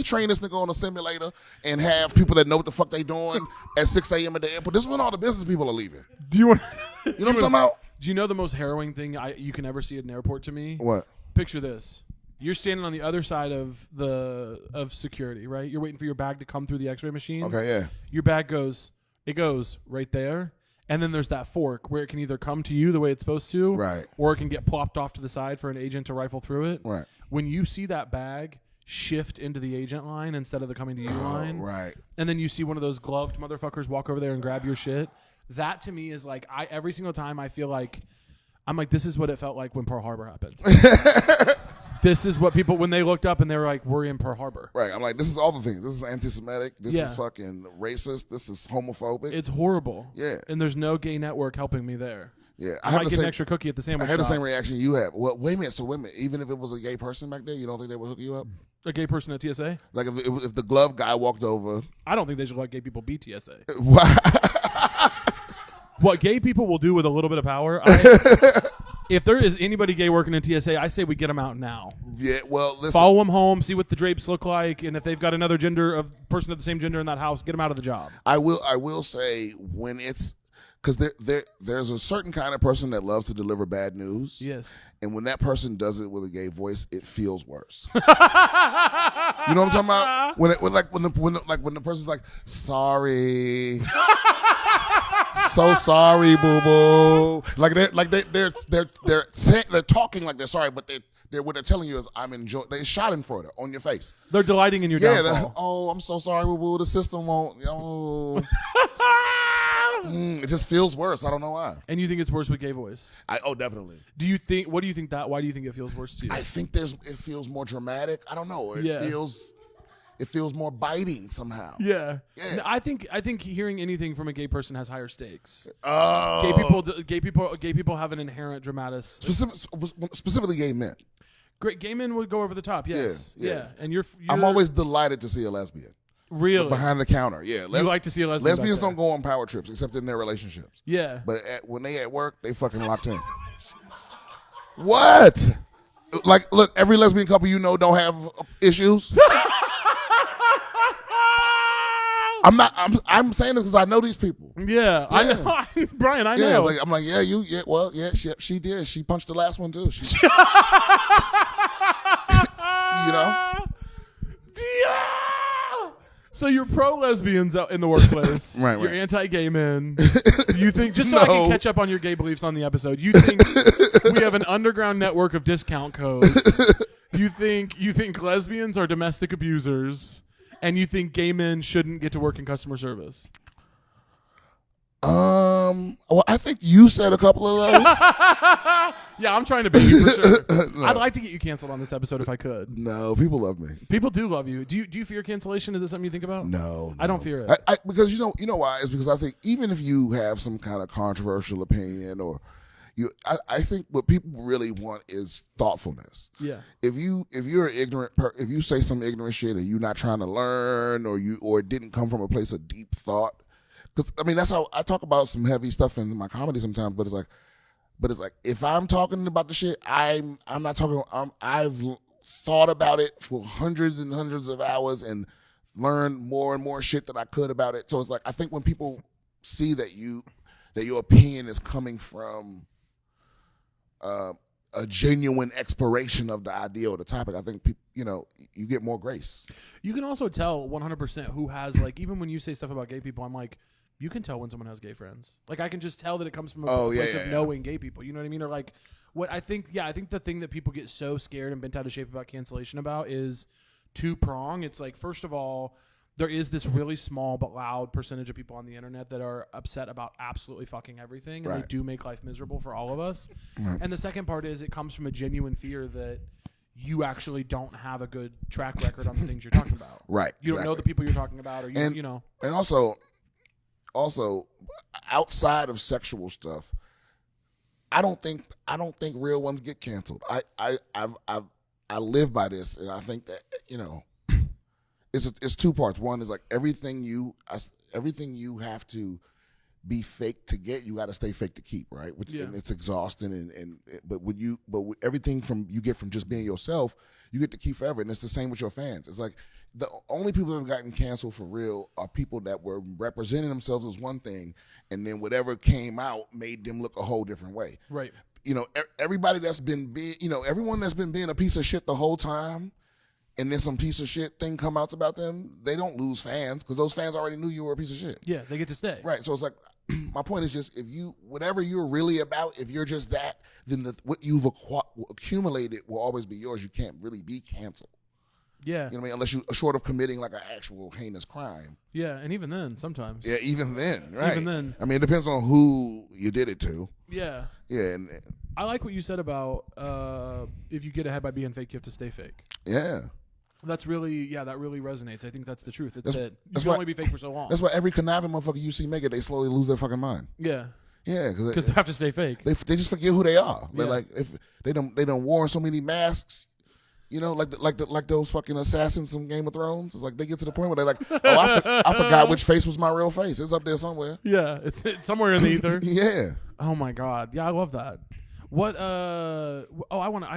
train this nigga on a simulator and have people that know what the fuck they doing at 6 a.m. at the airport? This is when all the business people are leaving. Do you want? You know what I'm talking about? Do you know the most harrowing thing you can ever see at an airport? To me, what? Picture this. You're standing on the other side of security, right? You're waiting for your bag to come through the X-ray machine. Okay, yeah. Your bag goes right there, and then there's that fork where it can either come to you the way it's supposed to, right, or it can get plopped off to the side for an agent to rifle through it. Right. When you see that bag shift into the agent line instead of the coming to you line, right, and then you see one of those gloved motherfuckers walk over there and grab your shit. That to me is like every single time I feel like I'm like, this is what it felt like when Pearl Harbor happened. This is what people, when they looked up and they were like, we're in Pearl Harbor. Right. I'm like, this is all the things. This is anti-Semitic. This is fucking racist. This is homophobic. It's horrible. Yeah. And there's no gay network helping me there. Yeah. I might get an extra cookie at the sandwich shop. I had the same reaction you had. Well, wait a minute. Even if it was a gay person back there, you don't think they would hook you up? A gay person at TSA? Like if the glove guy walked over. I don't think they should let gay people be TSA. Why? What gay people will do with a little bit of power, if there is anybody gay working in TSA, I say we get them out now. Yeah, well, listen. Follow them home, see what the drapes look like, and if they've got another person of the same gender in that house, get them out of the job. I will say when it's because there's a certain kind of person that loves to deliver bad news. Yes. And when that person does it with a gay voice, it feels worse. You know what I'm talking about? When the person's like, sorry. So sorry, boo boo. They're talking like they're sorry, but what they're telling you is I'm enjoying. They Schadenfreude on your face. They're delighting in your downfall. Oh, I'm so sorry, boo boo. The system won't. Oh. It just feels worse. I don't know why. And you think it's worse with gay voice? Definitely. Why do you think it feels worse to you? I think it feels more dramatic. I don't know. It feels more biting somehow. Yeah. No, I think hearing anything from a gay person has higher stakes. Oh. Gay people have an inherent dramatic. Specifically gay men. Great gay men would go over the top. Yes. Yeah. And you're I'm always delighted to see a lesbian. Really? Behind the counter, yeah. You like to see a lesbian. Lesbians don't go on power trips except in their relationships. Yeah. But when they at work, they fucking locked in. What? Like, look, every lesbian couple don't have issues. I'm saying this because I know these people. Yeah. I know. Brian, I know. I'm like, she did. She punched the last one too. She, So you're pro-lesbians out in the workplace. Right. You're anti-gay men. You think, just so I can catch up on your gay beliefs on the episode, you think we have an underground network of discount codes. You think lesbians are domestic abusers, and you think gay men shouldn't get to work in customer service. Well, I think you said a couple of those. Yeah, I'm trying to bait you for sure. No. I'd like to get you canceled on this episode if I could. No, people love me. People do love you. Do you fear cancellation? Is it something you think about? No. I don't fear it. Because you know why? It's because I think even if you have some kind of controversial opinion or I think what people really want is thoughtfulness. Yeah. If you're ignorant, if you say some ignorant shit and you're not trying to learn or it didn't come from a place of deep thought. Because I mean that's how I talk about some heavy stuff in my comedy sometimes. But it's like if I'm talking about the shit, I'm not talking. I've thought about it for hundreds and hundreds of hours and learned more and more shit that I could about it. So it's like I think when people see that your opinion is coming from a genuine exploration of the idea or the topic, I think people, you get more grace. You can also tell 100% who has, like, even when you say stuff about gay people, I'm like, you can tell when someone has gay friends. Like I can just tell that it comes from a place of knowing gay people. You know what I mean? Or like what I think the thing that people get so scared and bent out of shape about cancellation about is two-prong. It's like, first of all, there is this really small but loud percentage of people on the internet that are upset about absolutely fucking everything, and they do make life miserable for all of us. Right. And the second part is it comes from a genuine fear that you actually don't have a good track record on the things you're talking about. Right. You don't know the people you're talking about, or you know. And also outside of sexual stuff, I don't think real ones get canceled. I live by this, and I think that, you know, it's two parts. One is like everything you have to be fake to get, you got to stay fake to keep, right? Which and it's exhausting, but everything from you get from just being yourself, you get to keep forever, and it's the same with your fans. It's like the only people that have gotten canceled for real are people that were representing themselves as one thing, and then whatever came out made them look a whole different way. Right. You know, everybody that's been everyone that's been being a piece of shit the whole time, and then some piece of shit thing come out about them, they don't lose fans because those fans already knew you were a piece of shit. Yeah, they get to stay. Right. So it's like, my point is just, whatever you're really about, if you're just that, then what you've accumulated will always be yours. You can't really be canceled. Yeah. You know what I mean? Unless you're short of committing like an actual heinous crime. Yeah, and even then, sometimes. Yeah, even then, right? Even then. I mean, it depends on who you did it to. Yeah. Yeah. And I like what you said about if you get ahead by being fake, you have to stay fake. Yeah. That really resonates. I think that's the truth. It's that you can only be fake for so long. That's why every conniving motherfucker you see make it, they slowly lose their fucking mind. Yeah. Yeah, because they have to stay fake. They just forget who they are. They're like, if they don't worn so many masks, you know, like those fucking assassins from Game of Thrones. It's like they get to the point where they're like, oh, I forgot which face was my real face. It's up there somewhere. Yeah, it's somewhere in the ether. Yeah. Oh my God. Yeah, I love that. What? I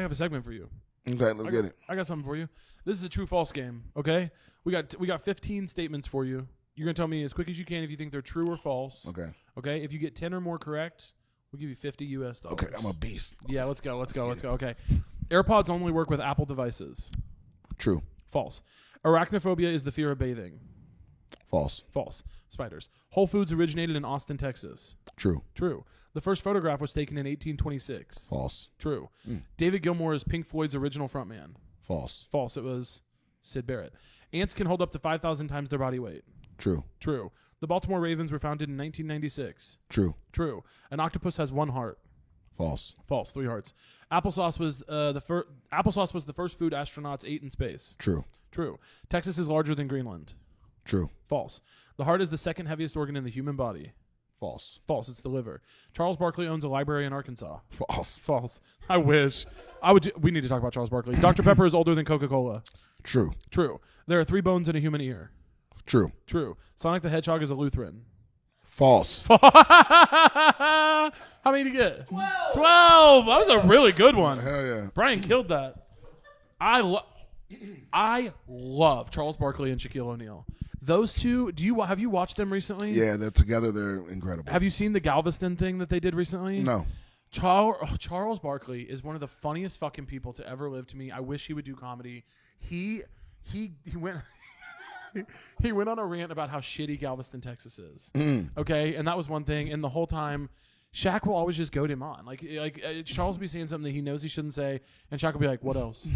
have a segment for you. Okay, let's get it. I got something for you. This is a true-false game, okay? We got 15 statements for you. You're going to tell me as quick as you can if you think they're true or false. Okay. Okay? If you get 10 or more correct, we'll give you $50 US. Okay, I'm a beast. Yeah, let's go. Okay. AirPods only work with Apple devices. True. False. Arachnophobia is the fear of bathing. False. False. Spiders. Whole Foods originated in Austin, Texas. True. True. The first photograph was taken in 1826. False. True. David Gilmour is Pink Floyd's original frontman. False. False. It was Syd Barrett. Ants can hold up to 5,000 times their body weight. True. True. The Baltimore Ravens were founded in 1996. True. True. An octopus has one heart. False. False. 3 hearts. Applesauce was the first food astronauts ate in space. True. True. Texas is larger than Greenland. True. False. The heart is the second heaviest organ in the human body. False. False. It's the liver. Charles Barkley owns a library in Arkansas. False. False. I wish. We need to talk about Charles Barkley. Dr. Pepper is older than Coca-Cola. True. True. There are 3 bones in a human ear. True. True. Sonic the Hedgehog is a Lutheran. False. How many did you get? 12. That was a really good one. Hell yeah. Brian killed that. I love Charles Barkley and Shaquille O'Neal. Those two, have you watched them recently? Yeah, they're together. They're incredible. Have you seen the Galveston thing that they did recently? No. Charles Barkley is one of the funniest fucking people to ever live to me. I wish he would do comedy. He went he went on a rant about how shitty Galveston, Texas is. Okay, and that was one thing. And the whole time, Shaq will always just goad him on. Like Charles will be saying something that he knows he shouldn't say, and Shaq will be like, "What else?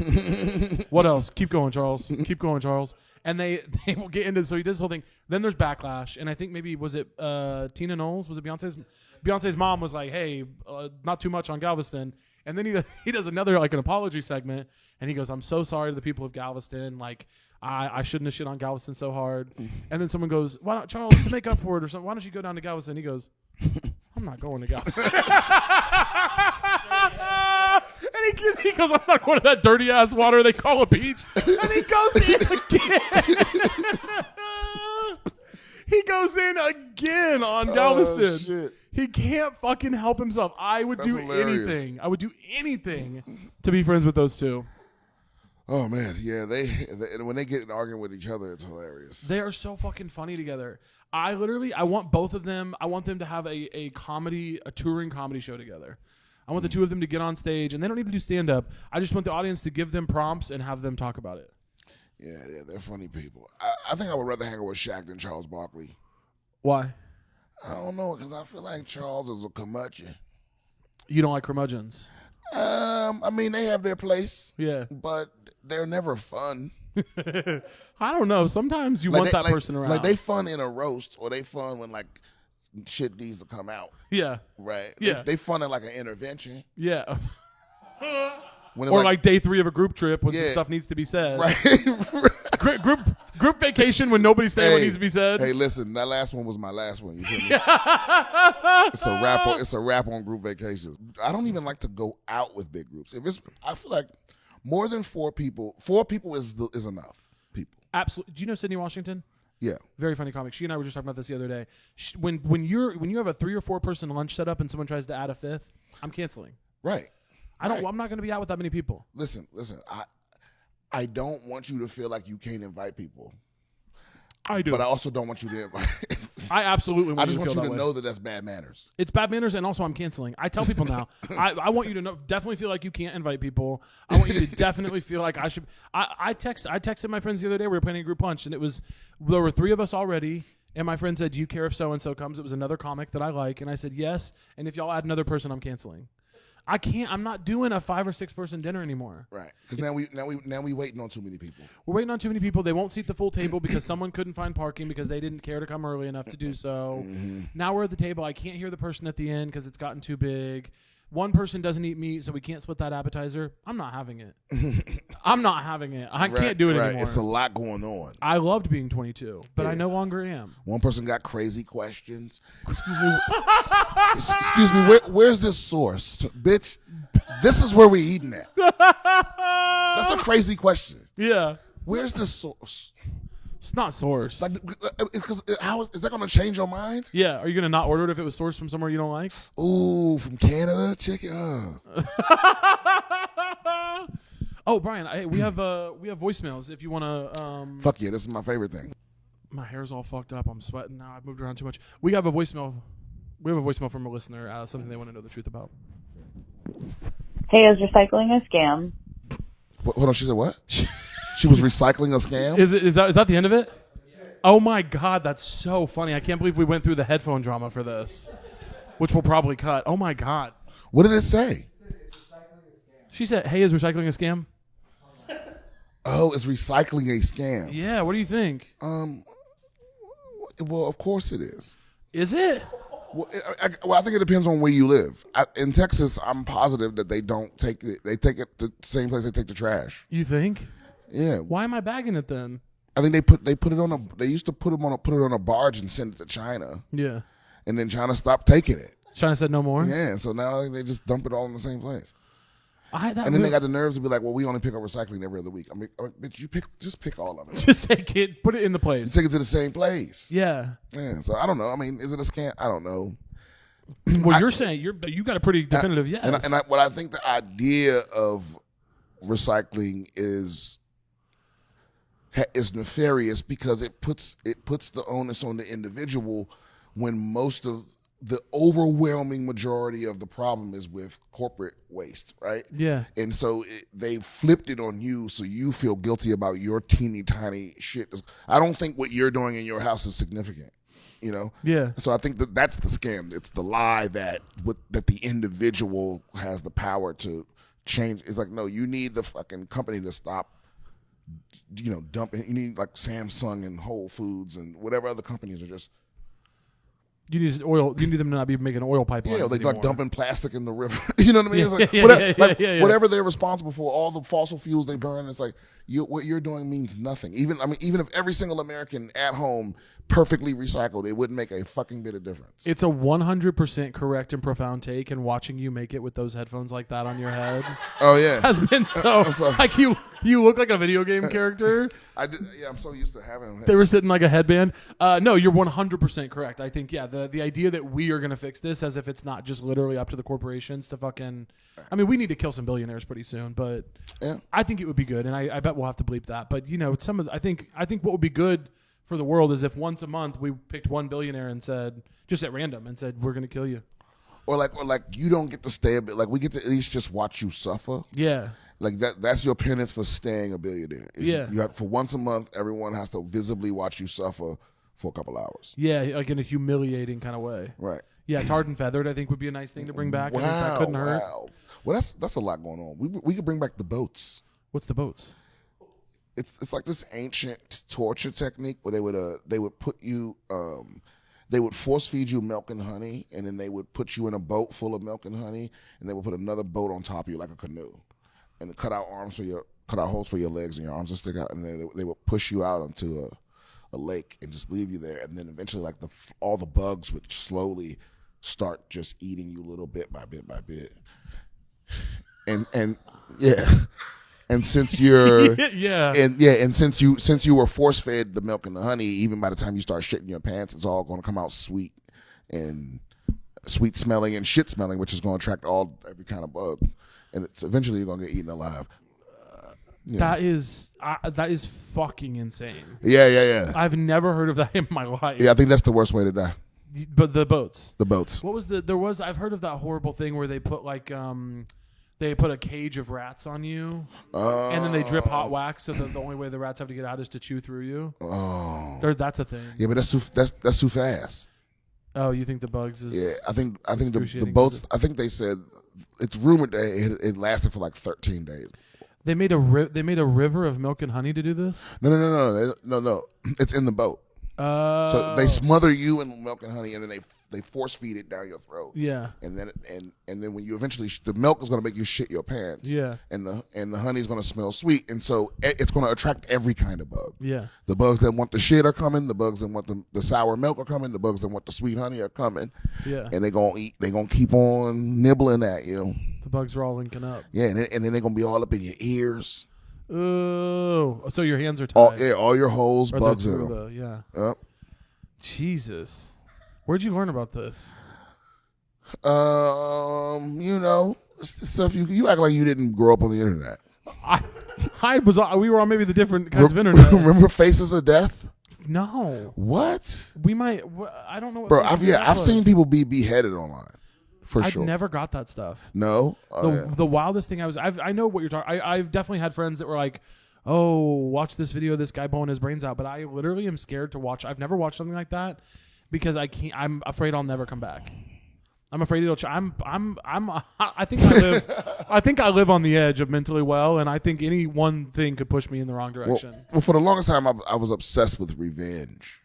What else? Keep going, Charles. Keep going, Charles." And they will get into it. So he does this whole thing. Then there's backlash, and I think maybe was it Tina Knowles? Was it Beyonce's mom was like, "Hey, not too much on Galveston." And then he does another like an apology segment, and he goes, "I'm so sorry to the people of Galveston. Like I shouldn't have shit on Galveston so hard." And then someone goes, "Why not, Charles, to make up for it or something? Why don't you go down to Galveston?" He goes, "I'm not going to Galveston." And he goes, "I'm not going to that dirty ass water they call a beach." And he goes in again. He goes in again on Galveston. Shit. He can't fucking help himself. I would do anything. I would do anything to be friends with those two. Oh man, yeah. They when they get arguing with each other, it's hilarious. They are so fucking funny together. I want both of them. I want them to have a touring comedy show together. I want the two of them to get on stage, and they don't need to do stand up. I just want the audience to give them prompts and have them talk about it. Yeah, they're funny people. I think I would rather hang out with Shaq than Charles Barkley. Why? I don't know, because I feel like Charles is a curmudgeon. You don't like curmudgeons? I mean, they have their place. Yeah. But they're never fun. I don't know. Sometimes you want that person around. Like, they fun in a roast, or they fun when, like, shit needs to come out. Yeah. Right? Yeah. They fun in, like, an intervention. Yeah. Or like day 3 of a group trip when some stuff needs to be said. Right. Group vacation when nobody's saying what needs to be said. Hey, listen, that last one was my last one. You feel me? It's a wrap on group vacations. I don't even like to go out with big groups. I feel like more than 4 people. 4 people is enough. People. Absolutely. Do you know Sydney Washington? Yeah. Very funny comic. She and I were just talking about this the other day. When you have a 3 or 4 person lunch set up and someone tries to add a 5th, I'm canceling. Right. I'm not going to be out with that many people. Listen. I don't want you to feel like you can't invite people. I do. But I also don't want you to invite. I absolutely want I just you to want you feel to that way. know that that's bad manners. It's bad manners, and also I'm canceling. I tell people now, I want you to definitely feel like you can't invite people. I want you to definitely feel like I should. I texted my friends the other day. We were planning a group lunch, and there were 3 of us already. And my friend said, "Do you care if so and so comes?" It was another comic that I like, and I said yes. And if y'all add another person, I'm canceling. I can't. I'm not doing a 5 or 6 person dinner anymore. Right. Because now we waiting on too many people. We're waiting on too many people. They won't seat the full table because someone couldn't find parking because they didn't care to come early enough to do so. Mm-hmm. Now we're at the table. I can't hear the person at the end because it's gotten too big. One person doesn't eat meat, so we can't split that appetizer. I'm not having it. I'm not having it. I can't do it anymore. It's a lot going on. I loved being 22, but I no longer am. One person got crazy questions. Excuse me. Where's this source, bitch? This is where we eating at. That's a crazy question. Yeah. Where's this source? It's not sourced. Like, because is that going to change your mind? Yeah. Are you going to not order it if it was sourced from somewhere you don't like? Ooh, from Canada, chicken. Oh, Brian, we have voicemails. If you want to. Fuck yeah, this is my favorite thing. My hair's all fucked up. I'm sweating now. I've moved around too much. We have a voicemail. We have a voicemail from a listener. Something they want to know the truth about. Hey, is recycling a scam? Hold on, she said what? She was recycling a scam? Is that the end of it? Oh my God, that's so funny. I can't believe we went through the headphone drama for this, which we'll probably cut. Oh my God. What did it say? She said, "Hey, is recycling a scam?" Oh, it's recycling a scam. Yeah. What do you think? Well, of course it is. Is it? Well, I think it depends on where you live. In Texas, I'm positive that they don't take it. They take it the same place they take the trash. You think? Yeah. Why am I bagging it then? I think they put it on a. They used to put it on a barge and send it to China. Yeah. And then China stopped taking it. China said no more. Yeah. So now I think they just dump it all in the same place. And then they got the nerves to be like, "Well, we only pick up recycling every other week." I mean, bitch, just pick all of it. Just take it, put it in the place. Take it to the same place. Yeah. Yeah. So I don't know. I mean, is it a scam? I don't know. Well, you're saying you got a pretty definitive yes. What I think the idea of recycling is nefarious because it puts the onus on the individual when most of the overwhelming majority of the problem is with corporate waste, right? Yeah. And so they flipped it on you, so you feel guilty about your teeny tiny shit. I don't think what you're doing in your house is significant, you know? Yeah. So I think that's the scam. It's the lie that the individual has the power to change. It's like, no, you need the fucking company to stop, dumping. You need like Samsung and Whole Foods and whatever other companies are just. You need oil. You need them to not be making oil pipelines. Yeah, they anymore. Like dumping plastic in the river. You know what I mean? It's like, whatever they're responsible for, all the fossil fuels they burn. It's like what you're doing means nothing. Even if every single American at home perfectly recycled, it wouldn't make a fucking bit of difference. It's a 100% correct and profound take, and watching you make it with those headphones like that on your head. Oh yeah, has been so like you look like a video game character. I'm so used to having them. They were sitting like a headband. No, you're 100% correct. I think the idea that we are going to fix this as if it's not just literally up to the corporations to fucking. I mean, we need to kill some billionaires pretty soon, but I think it would be good, and I bet we'll have to bleep that. But I think what would be good for the world is if once a month we picked one billionaire and said, just at random, and said, we're going to kill you. Or like you don't get to stay a bit. Like we get to at least just watch you suffer. Yeah. Like that's your penance for staying a billionaire. Yeah. You have, for once a month, everyone has to visibly watch you suffer for a couple hours. Yeah, like in a humiliating kind of way. Right. Yeah, tarred and feathered I think would be a nice thing to bring back. I think that couldn't hurt. Well, that's a lot going on. We could bring back the boats. What's the boats? It's like this ancient torture technique where they would put you they would force feed you milk and honey, and then they would put you in a boat full of milk and honey, and they would put another boat on top of you like a canoe, and cut out holes for your legs and your arms to stick out, and then they would push you out onto a lake and just leave you there, and then eventually like all the bugs would slowly start just eating you little bit by bit, and yeah. And since you're and since you were force fed the milk and the honey, even by the time you start shitting your pants, it's all going to come out sweet smelling and shit smelling, which is going to attract every kind of bug, and it's eventually you're going to get eaten alive. That is fucking insane. Yeah. I've never heard of that in my life. Yeah, I think that's the worst way to die. But the boats. What was I've heard of that horrible thing where they put like they put a cage of rats on you, and then they drip hot wax, so the only way the rats have to get out is to chew through you. Oh, that's a thing. Yeah, but that's too fast. Oh, you think the bugs is? Yeah, I think the boats. I think they said it's rumored that it lasted for like 13 days. They made a river of milk and honey to do this. No. It's in the boat. So they smother you in milk and honey, and then they force feed it down your throat. Yeah. And then when you eventually the milk is going to make you shit your pants. Yeah. And the honey is going to smell sweet, and so it's going to attract every kind of bug. Yeah. The bugs that want the shit are coming. The bugs that want the sour milk are coming. The bugs that want the sweet honey are coming. Yeah. And they're going to keep on nibbling at you. The bugs are all linking up. Yeah, and then they're going to be all up in your ears. Oh, so your hands are tied. All your holes, bugs in them. Yeah. Yep. Jesus. Where'd you learn about this? Stuff you act like you didn't grow up on the internet. We were on maybe the different kinds of internet. Remember Faces of Death? No. What? We might. I don't know. What Bro, I've seen people be beheaded online. For sure. I never got that stuff. No. The wildest thing I know what you're talking. I've definitely had friends that were like, "Oh, watch this video of this guy blowing his brains out," but I literally am scared to watch. I've never watched something like that because I can't. I'm afraid I'll never come back. I'm afraid it'll. I think I live on the edge of mentally well, and I think any one thing could push me in the wrong direction. Well, for the longest time, I was obsessed with revenge.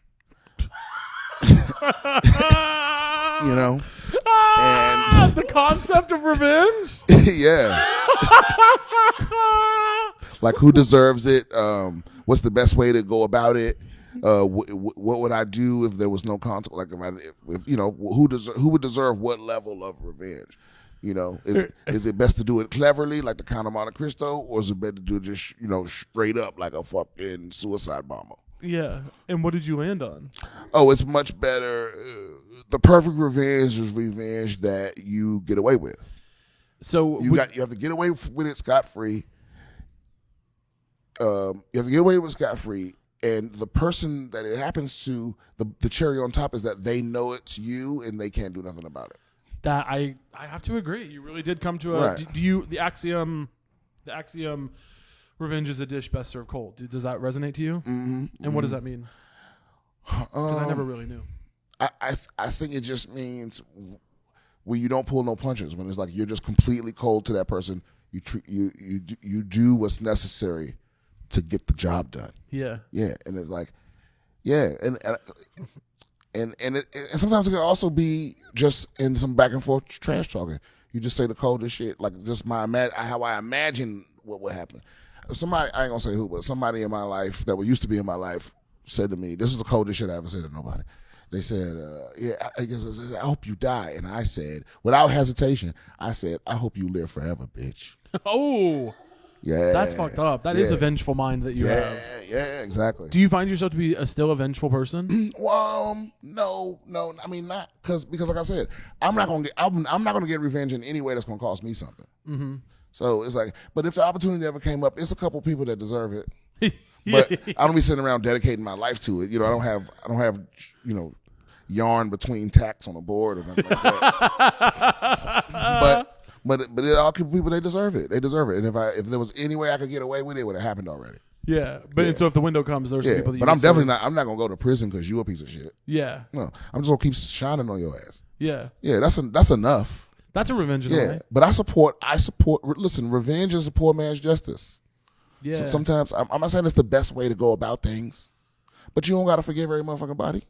You know. And the concept of revenge? Yeah. Like, who deserves it? What's the best way to go about it? What would I do if there was no consequence? Like, if who would deserve what level of revenge? You know, is it best to do it cleverly, like the Count of Monte Cristo, or is it better to do it just straight up like a fucking suicide bomber? Yeah. And what did you land on? Oh, it's much better. The perfect revenge is revenge that you get away with. So you have to get away with it scot-free. You have to get away with it scot-free, and the person that it happens to, the cherry on top is that they know it's you and they can't do nothing about it. That I have to agree. You really did come to a. Right. Do you the axiom? Revenge is a dish best served cold. Does that resonate to you? Mm-hmm, and what does that mean? Because I never really knew. I think it just means when you don't pull no punches. When it's like you're just completely cold to that person. You do what's necessary to get the job done. Yeah. Yeah, and it's like, yeah, and sometimes it can also be just in some back and forth trash talking. You just say the coldest shit, like just how I imagine what would happen. Somebody, I ain't gonna say who, but somebody in my life that used to be in my life said to me, this is the coldest shit I ever said to nobody. They said, I hope you die. And I said, without hesitation, I hope you live forever, bitch. Oh. Yeah. That's fucked up. That is a vengeful mind that you have. Yeah, exactly. Do you find yourself to be still a vengeful person? Well, no. I mean, not because like I said, I'm not gonna get revenge in any way that's gonna cost me something. Mm-hmm. So it's like, but if the opportunity ever came up, it's a couple people that deserve it. But I don't be sitting around dedicating my life to it. I don't have yarn between tacks on a board or nothing like that. But it all people, they deserve it. They deserve it. And if there was any way I could get away with it, it would have happened already. Yeah, but and so if the window comes, there's some Yeah, people that you but I'm would definitely serve. not. I'm not gonna go to prison because you a piece of shit. Yeah, No, I'm just gonna keep shining on your ass. yeah. Yeah, that's enough. That's a revenge in a Yeah, way. but I support. Listen, revenge is a poor man's justice. Yeah. So sometimes I'm not saying it's the best way to go about things, but you don't gotta forgive every motherfucking body.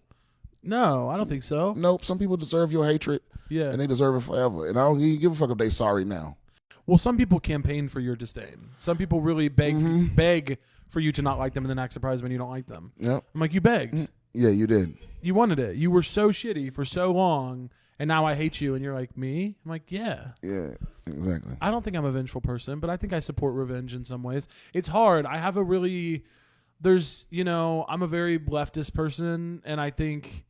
No, I don't think so. Nope. Some people deserve your hatred, Yeah. and they deserve it forever. And I don't even give a fuck if they sorry now. Well, some people campaign for your disdain. Some people really beg for you to not like them and then act surprised when you don't like them. Yep. I'm like, you begged. Yeah, you did. You wanted it. You were so shitty for so long, and now I hate you. And you're like, me? I'm like, yeah. Yeah, exactly. I don't think I'm a vengeful person, but I think I support revenge in some ways. It's hard. I have a really, I'm a very leftist person, and I think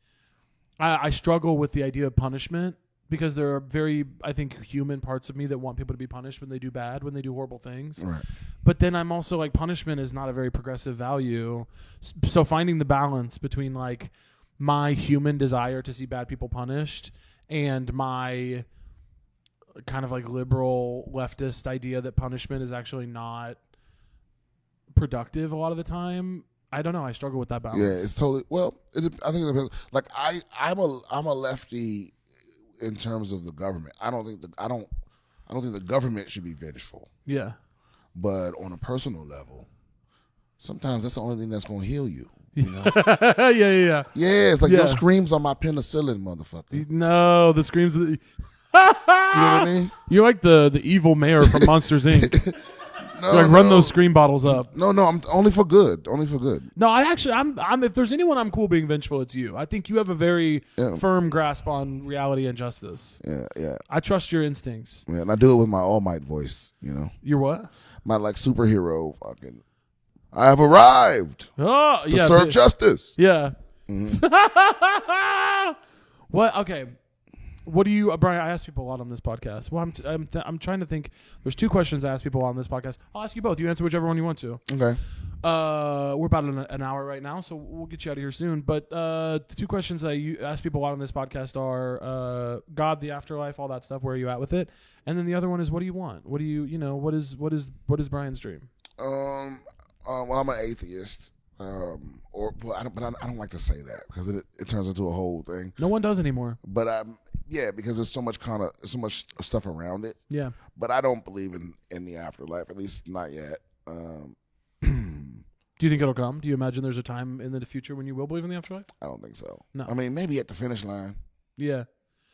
I struggle with the idea of punishment because there are very, I think, human parts of me that want people to be punished when they do bad, when they do horrible things. Right. But then I'm also like, punishment is not a very progressive value. So finding the balance between like my human desire to see bad people punished and my kind of like liberal leftist idea that punishment is actually not productive a lot of the time. I don't know. I struggle with that balance. Yeah, it's totally. Well, I think it depends. Like I'm a lefty in terms of the government. I don't think the government should be vengeful. Yeah. But on a personal level, sometimes that's the only thing that's gonna heal you. You know? Yeah. Yeah, it's like Yeah. your screams on my penicillin, motherfucker. No, the screams. You know what I mean? You're like the evil mayor from Monsters Inc. No, You're like, run those scream bottles up. No, I'm only for good. Only for good. No, I'm. If there's anyone I'm cool being vengeful, it's you. I think you have a very firm grasp on reality and justice. Yeah. I trust your instincts. Yeah, and I do it with my All Might voice. You know, You're what? my like superhero fucking. I have arrived Oh, to yeah. serve justice. Yeah. Mm-hmm. What? Okay. What do you, Brian? I ask people a lot on this podcast. Well, I'm trying to think. There's two questions I ask people on this podcast. I'll ask you both. You answer whichever one you want to. Okay. We're about an hour right now, so we'll get you out of here soon. But the two questions that you ask people a lot on this podcast are God, the afterlife, all that stuff. Where are you at with it? And then the other one is, what do you want? What do you what is Brian's dream? Well, I'm an atheist. I don't like to say that because it turns into a whole thing. No one does anymore. But because there's so much stuff around it. Yeah. But I don't believe in the afterlife, at least not yet. Do you think it'll come? Do you imagine there's a time in the future when you will believe in the afterlife? I don't think so. No. I mean, maybe at the finish line. Yeah.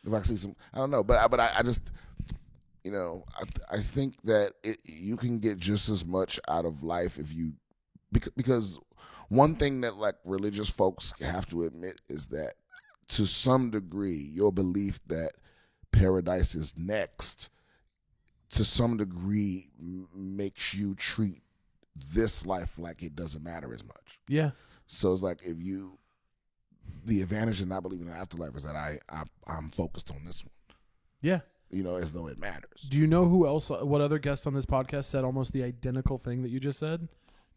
If I see some, I don't know. But I just, I think that you can get just as much out of life if you, because one thing that like religious folks have to admit is that to some degree, your belief that paradise is next, to some degree, makes you treat this life like it doesn't matter as much. Yeah. So it's like the advantage of not believing in the afterlife is that I'm focused on this one. Yeah. As though it matters. Do you know who else? What other guest on this podcast said almost the identical thing that you just said?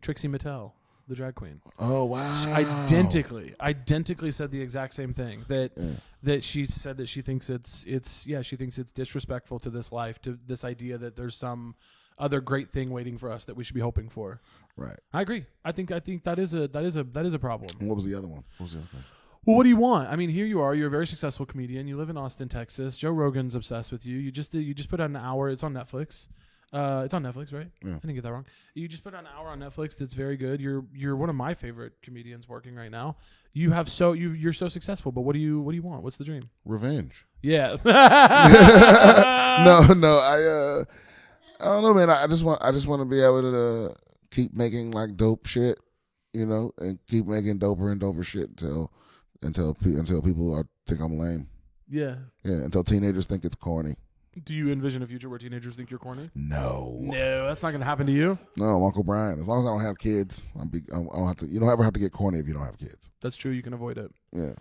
Trixie Mattel, the drag queen. Oh wow! Identically said the exact same thing. That she said that she thinks she thinks it's disrespectful to this life, to this idea that there's some other great thing waiting for us that we should be hoping for. Right. I agree. I think that is a problem. And what was the other one? What was the other thing? Well, what do you want? I mean, here you are. You're a very successful comedian. You live in Austin, Texas. Joe Rogan's obsessed with you. You just put out an hour. It's on Netflix. It's on Netflix, right? Yeah. I didn't get that wrong. You just put out an hour on Netflix that's very good. You're one of my favorite comedians working right now. You're so successful. But what do you want? What's the dream? Revenge. Yeah. No. I don't know, man. I just want to be able to keep making like dope shit, and keep making doper and doper shit until people think I'm lame. Yeah. Yeah. Until teenagers think it's corny. Do you envision a future where teenagers think you're corny? No, that's not going to happen to you. No, I'm Uncle Brian. As long as I don't have kids, I don't have to. You don't ever have to get corny if you don't have kids. That's true. You can avoid it. Yeah.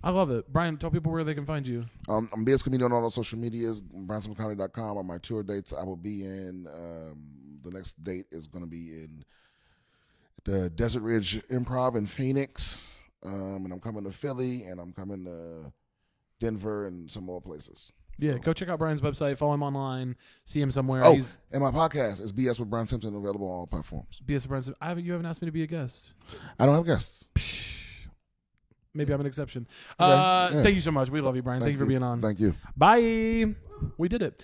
I love it. Brian, tell people where they can find you. I'm BS Comedian on all social medias, BrianSimpsonComedy.com. On my tour dates, I will be in, the next date is going to be in the Desert Ridge Improv in Phoenix. And I'm coming to Philly, and I'm coming to Denver and some more places. Yeah, go check out Brian's website. Follow him online. See him somewhere. Oh, He's and my podcast is BS with Brian Simpson, available on all platforms. BS Brian. You haven't asked me to be a guest. I don't have guests. Maybe I'm an exception. Yeah. Thank you so much. We love you, Brian. Thank you for being on. Thank you. Bye. We did it.